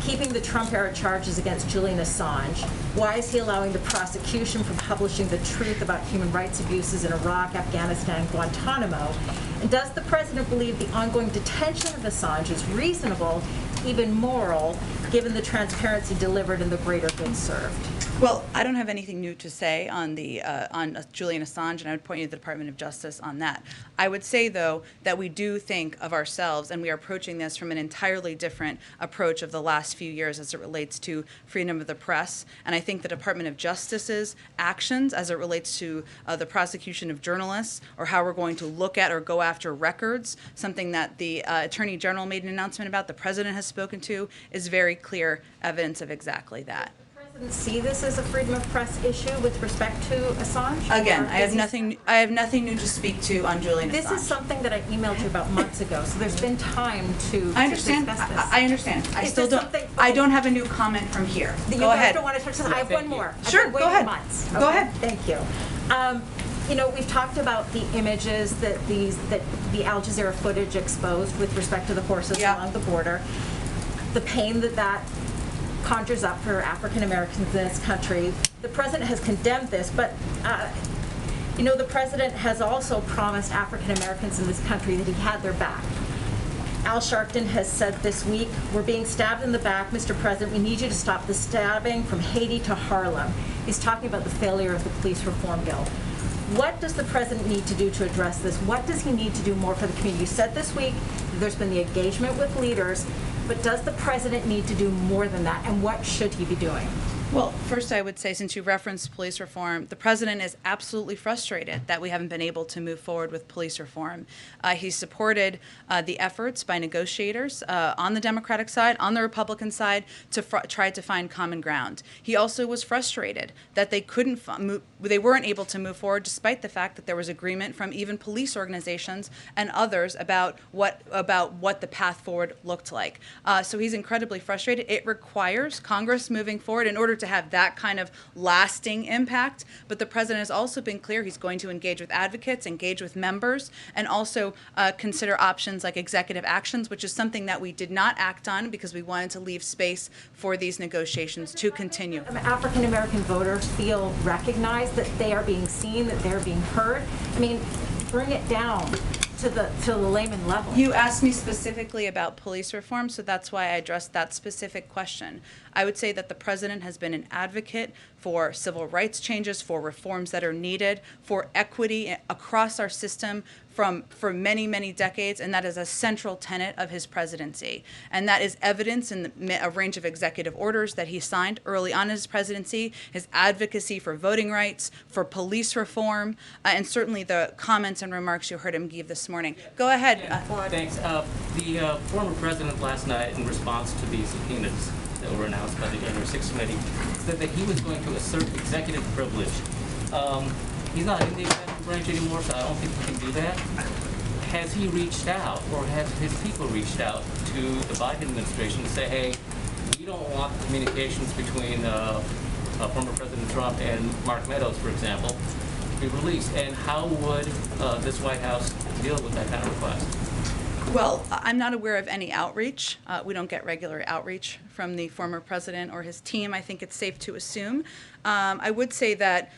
keeping the Trump-era charges against Julian Assange? Why is he allowing the prosecution from publishing the truth about human rights abuses in Iraq, Afghanistan, and Guantanamo? And does the president believe the ongoing detention of Assange is reasonable, even moral, given the transparency delivered and the greater good served? Well, I don't have anything new to say on Julian Assange, and I would point you to the Department of Justice on that. I would say, though, that we do think of ourselves, and we are approaching this from an entirely different approach of the last few years as it relates to freedom of the press. And I think the Department of Justice's actions as it relates to the prosecution of journalists, or how we're going to look at or go after records, something that the Attorney General made an announcement about, the President has spoken to, is very clear evidence of exactly that. See this as a freedom of press issue with respect to Assange? Again, I have nothing new to speak to on Julian Assange. This is something that I emailed you about months ago, so there's been time to I understand. discuss this. I understand. I still don't. I don't have a new comment from here. Go ahead. Don't want to touch this. I have one more. Sure. Go ahead. Months. Go ahead. Thank you. You know, we've talked about the images that the Al Jazeera footage exposed with respect to the horses along the border, the pain that conjures up for African Americans in this country. The president has condemned this, but you know, the president has also promised African Americans in this country that he had their back. Al Sharpton has said this week, we're being stabbed in the back, Mr. President, we need you to stop the stabbing from Haiti to Harlem. He's talking about the failure of the police reform bill. What does the president need to do to address this? What does he need to do more for the community? You said this week there's been the engagement with leaders, but does the president need to do more than that, and what should he be doing? Well, first I would say, since you referenced police reform, the president is absolutely frustrated that we haven't been able to move forward with police reform. He supported the efforts by negotiators on the Democratic side, on the Republican side, to try to find common ground. He also was frustrated that they they weren't able to move forward, despite the fact that there was agreement from even police organizations and others about what the path forward looked like. So he's incredibly frustrated. It requires Congress moving forward in order to have that kind of lasting impact. But the president has also been clear he's going to engage with advocates, engage with members, and also consider options like executive actions, which is something that we did not act on because we wanted to leave space for these negotiations to continue. African American voters feel recognized, that they are being seen, that they're being heard. I mean, bring it down to the layman level. You asked me specifically about police reform, so that's why I addressed that specific question. I would say that the president has been an advocate for civil rights changes, for reforms that are needed, for equity across our system for many, many decades, and that is a central tenet of his presidency. And that is evidence in a range of executive orders that he signed early on in his presidency, his advocacy for voting rights, for police reform, and certainly the comments and remarks you heard him give this morning. Go ahead. Thanks. The former president last night, in response to the subpoenas that were announced by the January 6th committee, said that he was going to assert executive privilege. He's not in the executive branch anymore, so I don't think he can do that. Has he reached out, or has his people reached out to the Biden administration to say, hey, we don't want communications between former President Trump and Mark Meadows, for example, to be released? And how would this White House deal with that kind of request? Well, I'm not aware of any outreach. We don't get regular outreach from the former president or his team. I think it's safe to assume. I would say that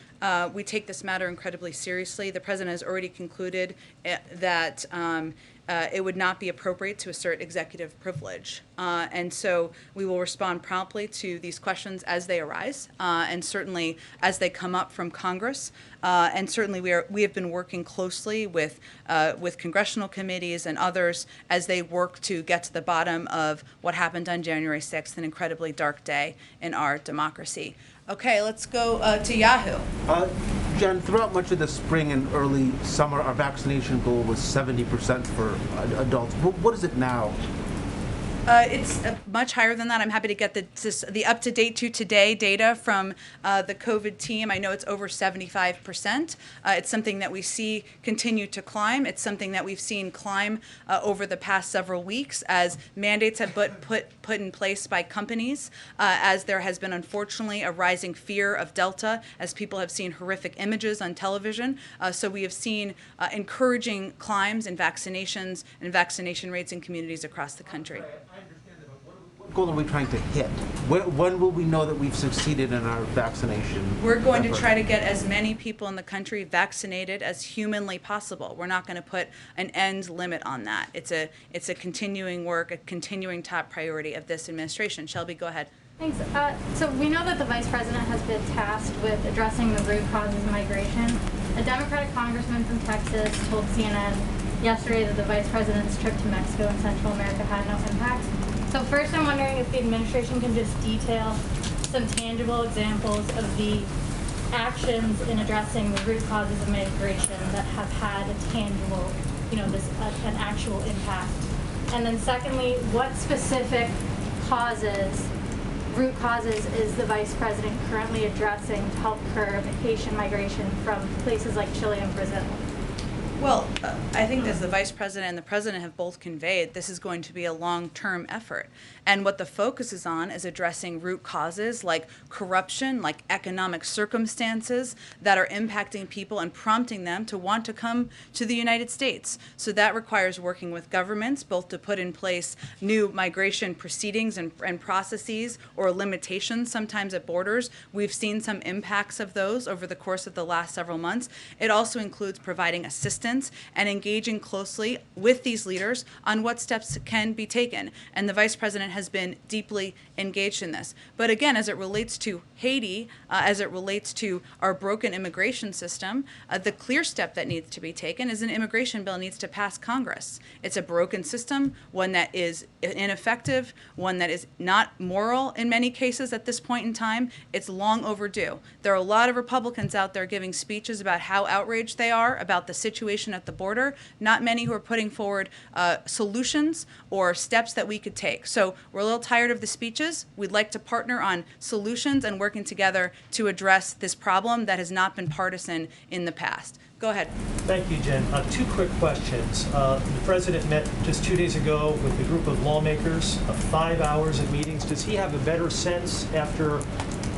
we take this matter incredibly seriously. The president has already concluded that it would not be appropriate to assert executive privilege. And so we will respond promptly to these questions as they arise, and certainly as they come up from Congress. And certainly we have been working closely with congressional committees and others as they work to get to the bottom of what happened on January 6th, an incredibly dark day in our democracy. Okay, let's go to Yahoo. Jen, throughout much of the spring and early summer, our vaccination goal was 70% for adults. What is it now? It's much higher than that. I'm happy to get the up-to-date to today data from the COVID team. I know it's over 75%. It's something that we see continue to climb. It's something that we've seen climb over the past several weeks as mandates have been put in place by companies, as there has been unfortunately a rising fear of Delta, as people have seen horrific images on television. So we have seen encouraging climbs in vaccinations and vaccination rates in communities across the country. What goal are we trying to hit? When will we know that we've succeeded in our vaccination? We're going to effort? try to get as many people in the country vaccinated as humanly possible. We're not going to put an end limit on that. It's a continuing work, a continuing top priority of this administration. Shelby, go ahead. Thanks. So we know that the Vice President has been tasked with addressing the root causes of migration. A Democratic congressman from Texas told CNN yesterday that the Vice President's trip to Mexico and Central America had no impact. So first, I'm wondering if the administration can just detail some tangible examples of the actions in addressing the root causes of migration that have had a tangible, an actual impact. And then secondly, what specific root causes is the Vice President currently addressing to help curb Haitian migration from places like Chile and Brazil? Well, I think as the Vice President and the President have both conveyed, this is going to be a long-term effort. And what the focus is on is addressing root causes like corruption, like economic circumstances that are impacting people and prompting them to want to come to the United States. So that requires working with governments, both to put in place new migration proceedings and processes or limitations sometimes at borders. We've seen some impacts of those over the course of the last several months. It also includes providing assistance Republicans and engaging closely with these leaders on what steps can be taken. And the Vice President has been deeply engaged in this. But again, as it relates to Haiti, as it relates to our broken immigration system, the clear step that needs to be taken is an immigration bill needs to pass Congress. It's a broken system, one that is ineffective, one that is not moral in many cases at this point in time. It's long overdue. There are a lot of Republicans out there giving speeches about how outraged they are about the situation at the border, not many who are putting forward solutions or steps that we could take. So we're a little tired of the speeches. We'd like to partner on solutions and working together to address this problem that has not been partisan in the past. Go ahead. Thank you, Jen. Two quick questions. The President met just 2 days ago with a group of lawmakers, 5 hours of meetings. Does he have a better sense after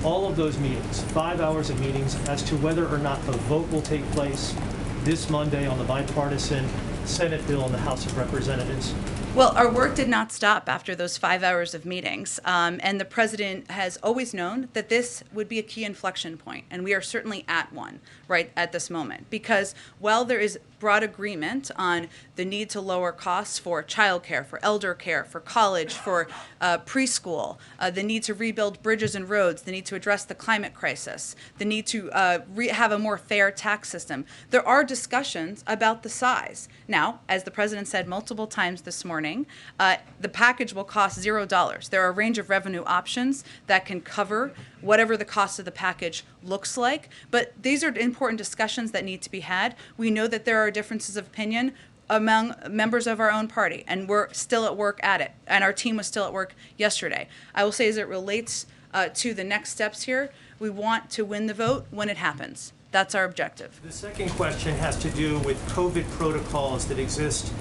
all of those meetings, 5 hours of meetings, as to whether or not a vote will take place this Monday on the bipartisan Senate bill in the House of Representatives? Well, our work did not stop after those 5 hours of meetings, and the President has always known that this would be a key inflection point, and we are certainly at one right at this moment, because while there is broad agreement on the need to lower costs for childcare, for elder care, for college, for preschool, the need to rebuild bridges and roads, the need to address the climate crisis, the need to have a more fair tax system. There are discussions about the size. Now, as the President said multiple times this morning, the package will cost $0. There are a range of revenue options that can cover whatever the cost of the package looks like. But these are important discussions that need to be had. We know that there are differences of opinion among members of our own party, and we're still at work at it. And our team was still at work yesterday. I will say, as it relates to the next steps here, we want to win the vote when it happens. That's our objective. The second question has to do with COVID protocols that exist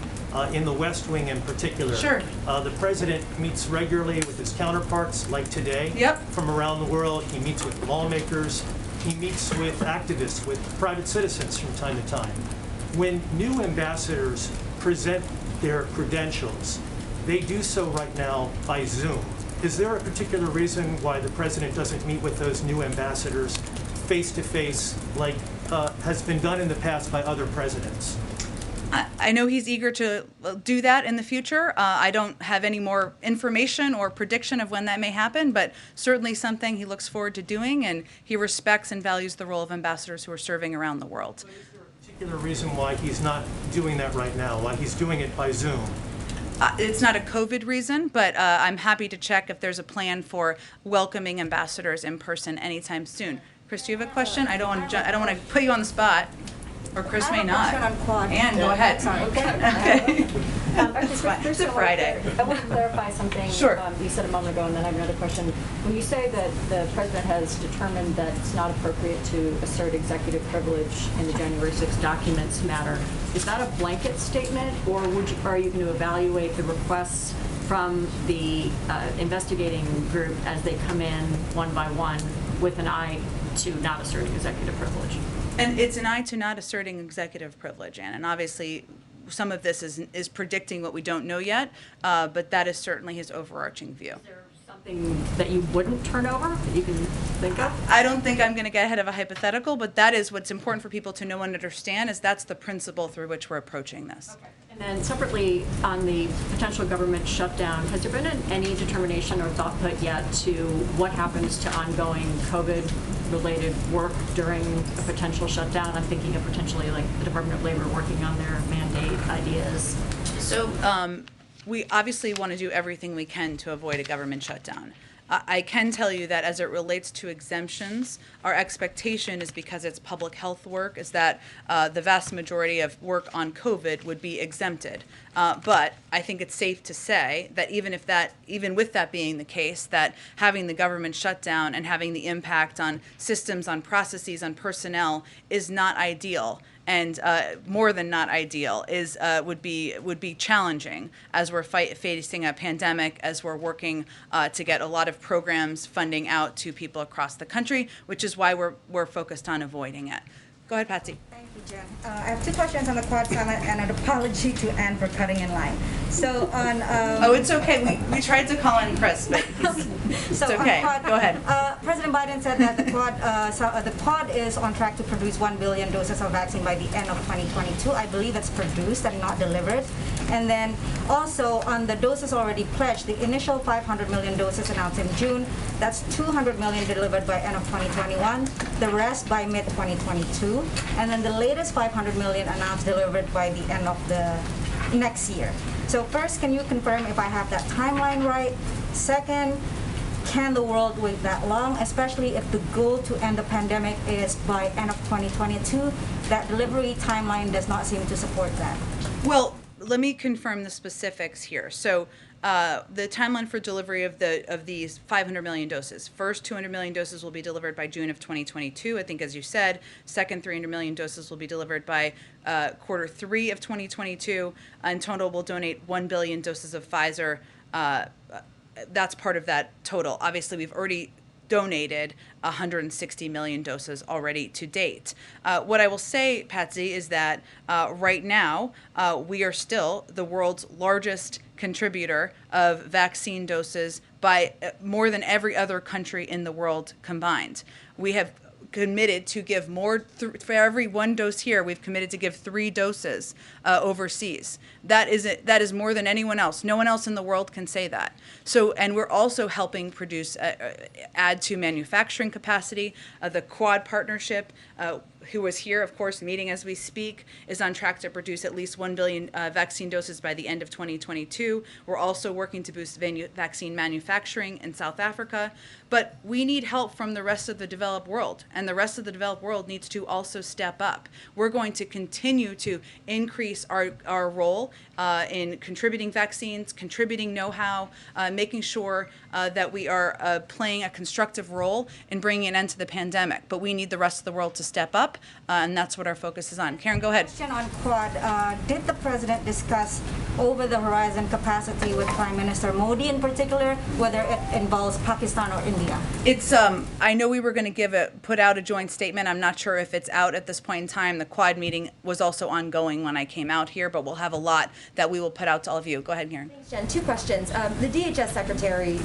in the West Wing in particular. Sure. The President meets regularly with his counterparts, like today, from around the world. He meets with lawmakers. He meets with activists, with private citizens from time to time. When new ambassadors present their credentials, they do so right now by Zoom. Is there a particular reason why the President doesn't meet with those new ambassadors face-to-face like has been done in the past by other presidents? I know he's eager to do that in the future. I don't have any more information or prediction of when that may happen, but certainly something he looks forward to doing, and he respects and values the role of ambassadors who are serving around the world. So is there a particular reason why he's not doing that right now, why he's doing it by Zoom? It's not a COVID reason, but I'm happy to check if there's a plan for welcoming ambassadors in person anytime soon. Chris, do you have a question? I don't want to put you on the spot. Or Chris may not. Ann, go ahead. Sorry. Okay. It's a Friday. I want to clarify something you said a moment ago, and then I have another question. When you say that the President has determined that it's not appropriate to assert executive privilege in the January 6 documents matter, is that a blanket statement, or are you going to evaluate the requests from the investigating group as they come in one by one with an eye to not asserting executive privilege? And it's an eye to not asserting executive privilege, Ann. And obviously, some of this is predicting what we don't know yet, but that is certainly his overarching view. Is there something that you wouldn't turn over that you can think of? I don't think I'm going to get ahead of a hypothetical, but that is what's important for people to know and understand, is that's the principle through which we're approaching this. Okay. And then separately, on the potential government shutdown, has there been any determination or thought put yet to what happens to ongoing COVID-related work during a potential shutdown? I'm thinking of potentially like the Department of Labor working on their mandate ideas. So we obviously want to do everything we can to avoid a government shutdown. I can tell you that as it relates to exemptions, our expectation is, because it's public health work, is that the vast majority of work on COVID would be exempted. But I think it's safe to say that even with that being the case, that having the government shut down and having the impact on systems, on processes, on personnel is not ideal. And more than not ideal would be challenging as we're facing a pandemic, as we're working to get a lot of programs funding out to people across the country, which is why we're focused on avoiding it. Go ahead, Patsy. Thank you, Jen. I have two questions on the Quad Summit and an apology to Ann for cutting in line. So on. Oh, it's okay. We tried to call in Chris, but it's okay. Go ahead. President Biden said that the Quad is on track to produce 1 billion doses of vaccine by the end of 2022. I believe it's produced and not delivered. And then also on the doses already pledged, the initial 500 million doses announced in June, that's 200 million delivered by end of 2021, the rest by mid-2022, and then the latest 500 million announced delivered by the end of the next year. So first, can you confirm if I have that timeline right? Second, can the world wait that long, especially if the goal to end the pandemic is by end of 2022? That delivery timeline does not seem to support that. Well, let me confirm the specifics here. So the timeline for delivery of these 500 million doses. First 200 million doses will be delivered by June of 2022. I think, as you said, second 300 million doses will be delivered by quarter 3 of 2022. In total, we'll donate 1 billion doses of Pfizer. That's part of that total. Obviously, we've already donated 160 million doses already to date. What I will say, Patsy, is that right now we are still the world's largest contributor of vaccine doses by more than every other country in the world combined. We have committed to give more, for every 1 dose here, we've committed to give 3 doses overseas. That is more than anyone else. No one else in the world can say that. So, and we're also helping produce, add to manufacturing capacity. The Quad partnership, who was here, of course, meeting as we speak, is on track to produce at least 1 billion vaccine doses by the end of 2022. We're also working to boost vaccine manufacturing in South Africa. But we need help from the rest of the developed world, and the rest of the developed world needs to also step up. We're going to continue to increase our role in contributing vaccines, contributing know-how, making sure that we are playing a constructive role in bringing an end to the pandemic. But we need the rest of the world to step up, and that's what our focus is on. Karen, go ahead. Question on Quad. Did the president discuss over-the-horizon capacity with Prime Minister Modi in particular, whether it involves Pakistan or India? It's I know we were going to put out a joint statement. I'm not sure if it's out at this point in time. The Quad meeting was also ongoing when I came out here, but we'll have a lot that we will put out to all of you. Go ahead, Karen. Thanks, Jen. 2 questions. The DHS secretary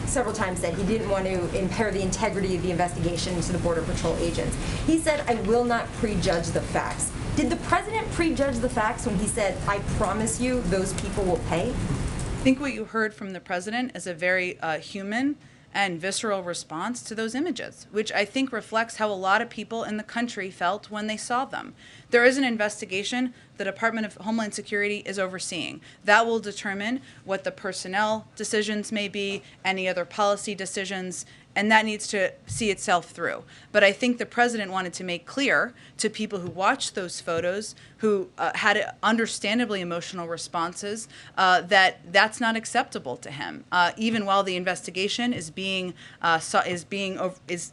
several times said he didn't want to impair the integrity of the investigation into the Border Patrol agents. He said, "I will not prejudge the facts." Did the president prejudge the facts when he said, "I promise you those people will pay"? I think what you heard from the president is a very human and visceral response to those images, which I think reflects how a lot of people in the country felt when they saw them. There is an investigation the Department of Homeland Security is overseeing. That will determine what the personnel decisions may be, any other policy decisions, and that needs to see itself through. But I think the president wanted to make clear to people who watched those photos, who had understandably emotional responses, that that's not acceptable to him. Even while the investigation is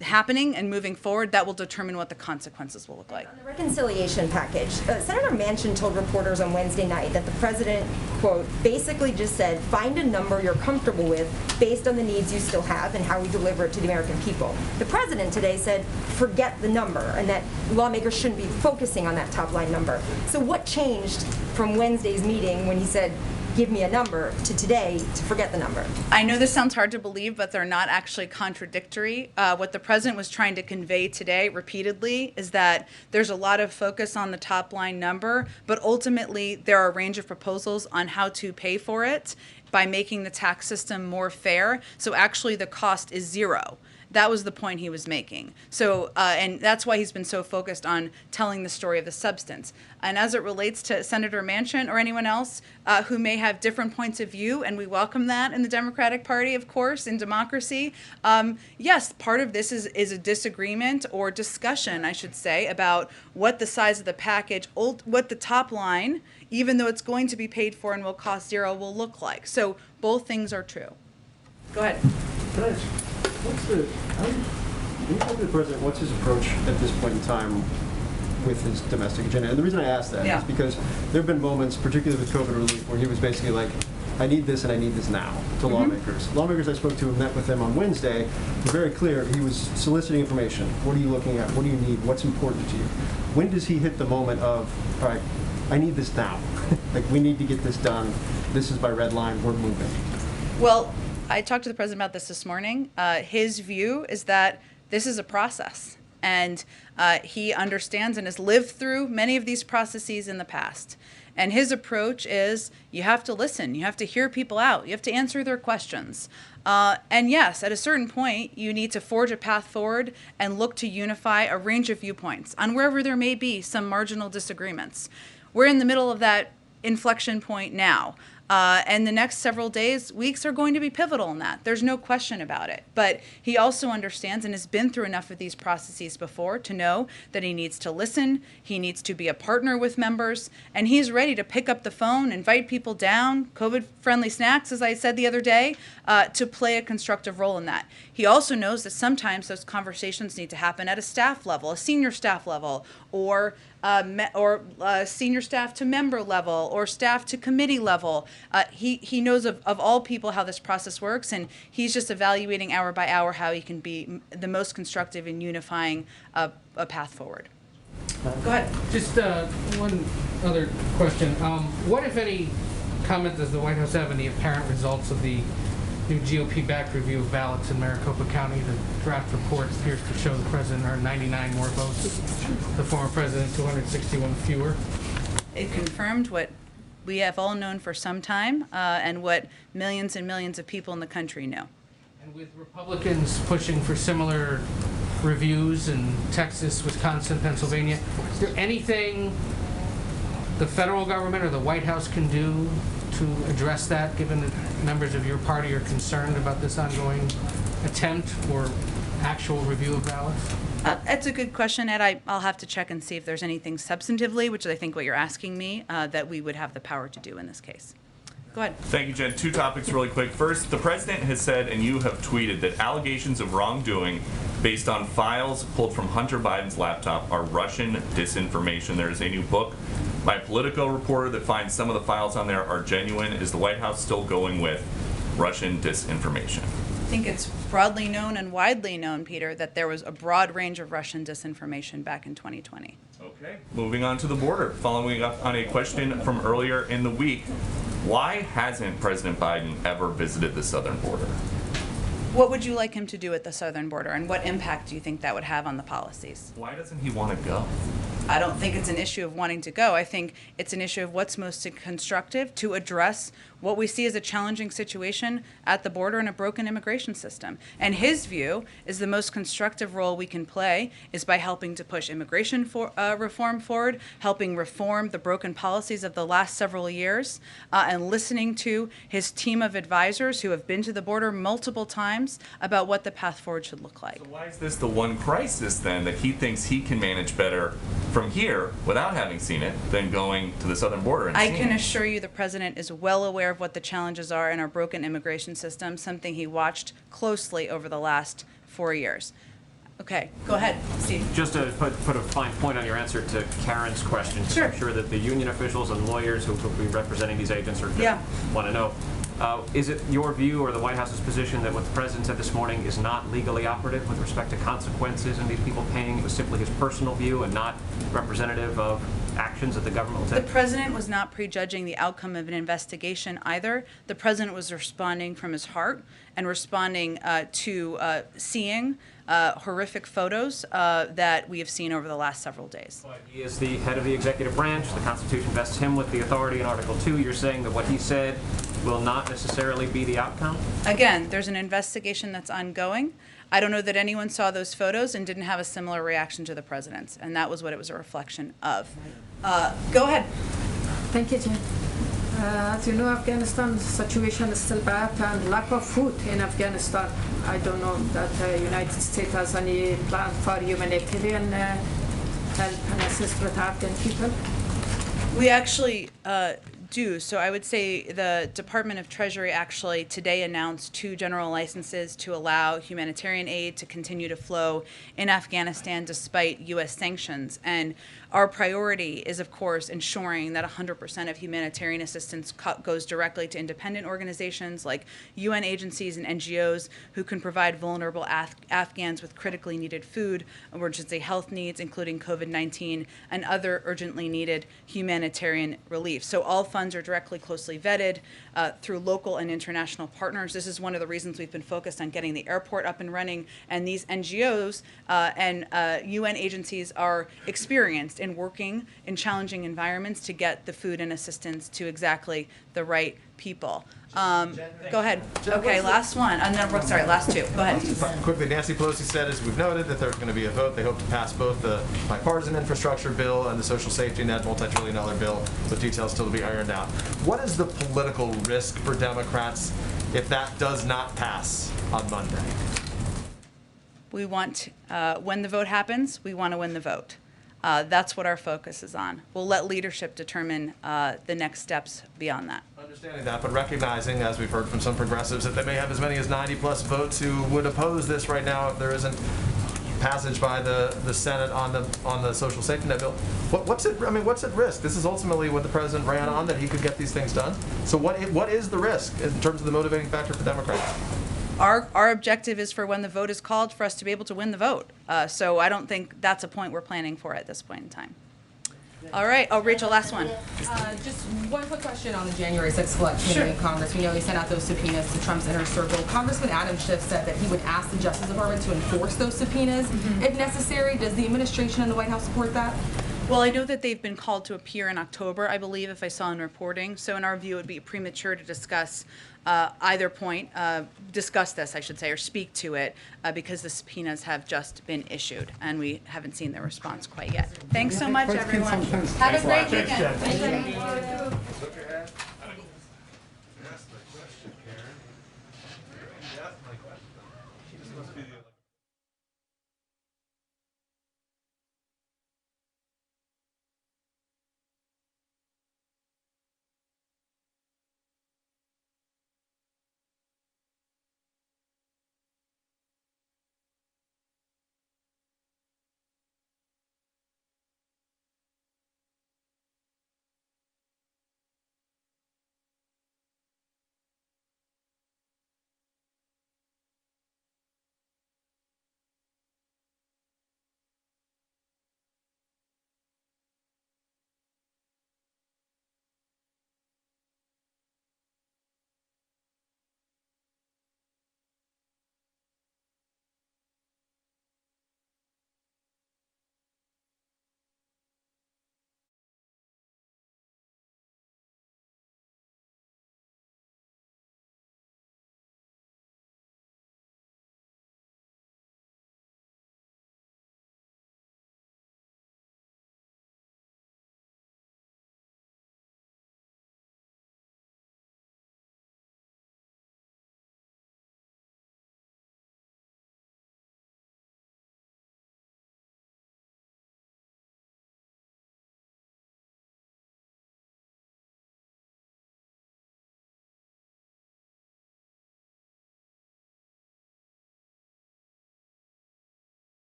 happening and moving forward, that will determine what the consequences will look like. On the reconciliation package, Senator Manchin told reporters on Wednesday night that the president, quote, basically just said, find a number you're comfortable with based on the needs you still have and how we deliver it to the American people. The president today said, forget the number, and that lawmakers shouldn't be focusing on that top line number. So what changed from Wednesday's meeting when he said, give me a number, to today to forget the number? I know this sounds hard to believe, but they're not actually contradictory. What the president was trying to convey today repeatedly is that there's a lot of focus on the top line number, but ultimately there are a range of proposals on how to pay for it by making the tax system more fair. So actually the cost is 0. That was the point he was making. So, and that's why he's been so focused on telling the story of the substance. And as it relates to Senator Manchin or anyone else who may have different points of view, and we welcome that in the Democratic Party, of course, in democracy, yes, part of this is a disagreement or discussion, I should say, about what the size of the package, what the top line, even though it's going to be paid for and will cost 0, will look like. So both things are true. Go ahead. When you talk to the president, what's his approach at this point in time with his domestic agenda? And the reason I ask that is because there have been moments, particularly with COVID relief, where he was basically like, I need this and I need this now to lawmakers. Lawmakers I spoke to and met with them on Wednesday were very clear. He was soliciting information. What are you looking at? What do you need? What's important to you? When does he hit the moment of, all right, I need this now? Like, we need to get this done. This is my red line. We're moving. Well, I talked to the president about this morning. His view is that this is a process, and he understands and has lived through many of these processes in the past. And his approach is you have to listen, you have to hear people out, you have to answer their questions. And yes, at a certain point, you need to forge a path forward and look to unify a range of viewpoints on wherever there may be some marginal disagreements. We're in the middle of that inflection point now. And the next several days, weeks are going to be pivotal in that. There's no question about it. But he also understands and has been through enough of these processes before to know that he needs to listen, he needs to be a partner with members, and he's ready to pick up the phone, invite people down, COVID-friendly snacks, as I said the other day, to play a constructive role in that. He also knows that sometimes those conversations need to happen at a staff level, a senior staff level, or senior staff to member level, or staff to committee level. He knows of all people how this process works, and he's just evaluating hour by hour how he can be the most constructive in unifying a path forward. Go ahead. Just one other question. What, if any, comment does the White House have on the apparent results of the new GOP-backed review of ballots in Maricopa County? The draft report appears to show the president earned 99 more votes, the former president 261 fewer. It confirmed what we have all known for some time, and what millions and millions of people in the country know. And with Republicans pushing for similar reviews in Texas, Wisconsin, Pennsylvania, is there anything the federal government or the White House can do to address that, given that members of your party are concerned about this ongoing attempt or actual review of ballots? That's a good question, Ed. I'll have to check and see if there's anything substantively, which is I think what you're asking me, that we would have the power to do in this case. Go ahead. Thank you, Jen. Two topics really quick. First, the president has said, and you have tweeted, that allegations of wrongdoing based on files pulled from Hunter Biden's laptop are Russian disinformation. There is a new book by a Politico reporter that finds some of the files on there are genuine. Is the White House still going with Russian disinformation? I think it's broadly known and widely known, Peter, that there was a broad range of Russian disinformation back in 2020. Okay. Moving on to the border. Following up on a question from earlier in the week, why hasn't President Biden ever visited the southern border? What would you like him to do at the southern border, and what impact do you think that would have on the policies? Why doesn't he want to go? I don't think it's an issue of wanting to go. I think it's an issue of what's most constructive to address what we see as a challenging situation at the border and a broken immigration system. And his view is the most constructive role we can play is by helping to push immigration reform forward, helping reform the broken policies of the last several years, and listening to his team of advisors who have been to the border multiple times about what the path forward should look like. So why is this the one crisis then that he thinks he can manage better from here without having seen it than going to the southern border and I seeing can it? assure you the president is well aware of what the challenges are in our broken immigration system, something he watched closely over the last 4 years. Okay, go ahead, Steve. Just to put a fine point on your answer to Karen's question, Sure. I'm sure that the union officials and lawyers who will be representing these agents are want to know. Is it your view or the White House's position that what the president said this morning is not legally operative with respect to consequences and these people paying? It was simply his personal view and not representative of actions that the government will take? The president was not prejudging the outcome of an investigation either. The president was responding from his heart and responding to seeing horrific photos that we have seen over the last several days. He is the head of the executive branch. The Constitution vests him with the authority in Article 2. You're saying that what he said will not necessarily be the outcome? Again, there's an investigation that's ongoing. I don't know that anyone saw those photos and didn't have a similar reaction to the president's, and that was what it was a reflection of. Go ahead. Thank you, Jen. As you know, Afghanistan's situation is still bad and lack of food in Afghanistan. I don't know that the United States has any plan for humanitarian help and assist with Afghan people. We actually do. So I would say the Department of Treasury actually today announced 2 general licenses to allow humanitarian aid to continue to flow in Afghanistan despite U.S. sanctions. And Our priority is, of course, ensuring that 100% of humanitarian assistance goes directly to independent organizations like UN agencies and NGOs who can provide vulnerable Afghans with critically needed food, emergency health needs, including COVID-19, and other urgently needed humanitarian relief. So all funds are directly closely vetted through local and international partners. This is one of the reasons we've been focused on getting the airport up and running, and these NGOs and UN agencies are experienced in working in challenging environments to get the food and assistance to exactly the right people. Go ahead. Okay, last one. And then, sorry, last two. Go ahead. Quickly, Nancy Pelosi said, as we've noted, that there's going to be a vote. They hope to pass both the bipartisan infrastructure bill and the social safety net multi-trillion-dollar bill, with details still to be ironed out. What is the political risk for Democrats if that does not pass on Monday? We want, when the vote happens, we want to win the vote. That's what our focus is on. We'll let leadership determine the next steps beyond that. Understanding that, but recognizing, as we've heard from some progressives, that they may have as many as 90+ votes who would oppose this right now if there isn't passage by the Senate on the social safety net bill. What's at risk? This is ultimately what the president ran on, that he could get these things done. So what is the risk in terms of the motivating factor for Democrats? Our objective is for when the vote is called for us to be able to win the vote. So I don't think that's a point we're planning for at this point in time. All right. Oh, Rachel, last one. Just one quick question on the January 6th election in Congress. We know he sent out those subpoenas to Trump's inner circle. Congressman Adam Schiff said that he would ask the Justice Department to enforce those subpoenas if necessary. Does the administration and the White House support that? Well, I know that they've been called to appear in October, I believe, if I saw in reporting. So in our view, it would be premature to discuss either point, discuss this, I should say, or speak to it, because the subpoenas have just been issued, and we haven't seen their response quite yet. Thanks so much, everyone. Have a great weekend.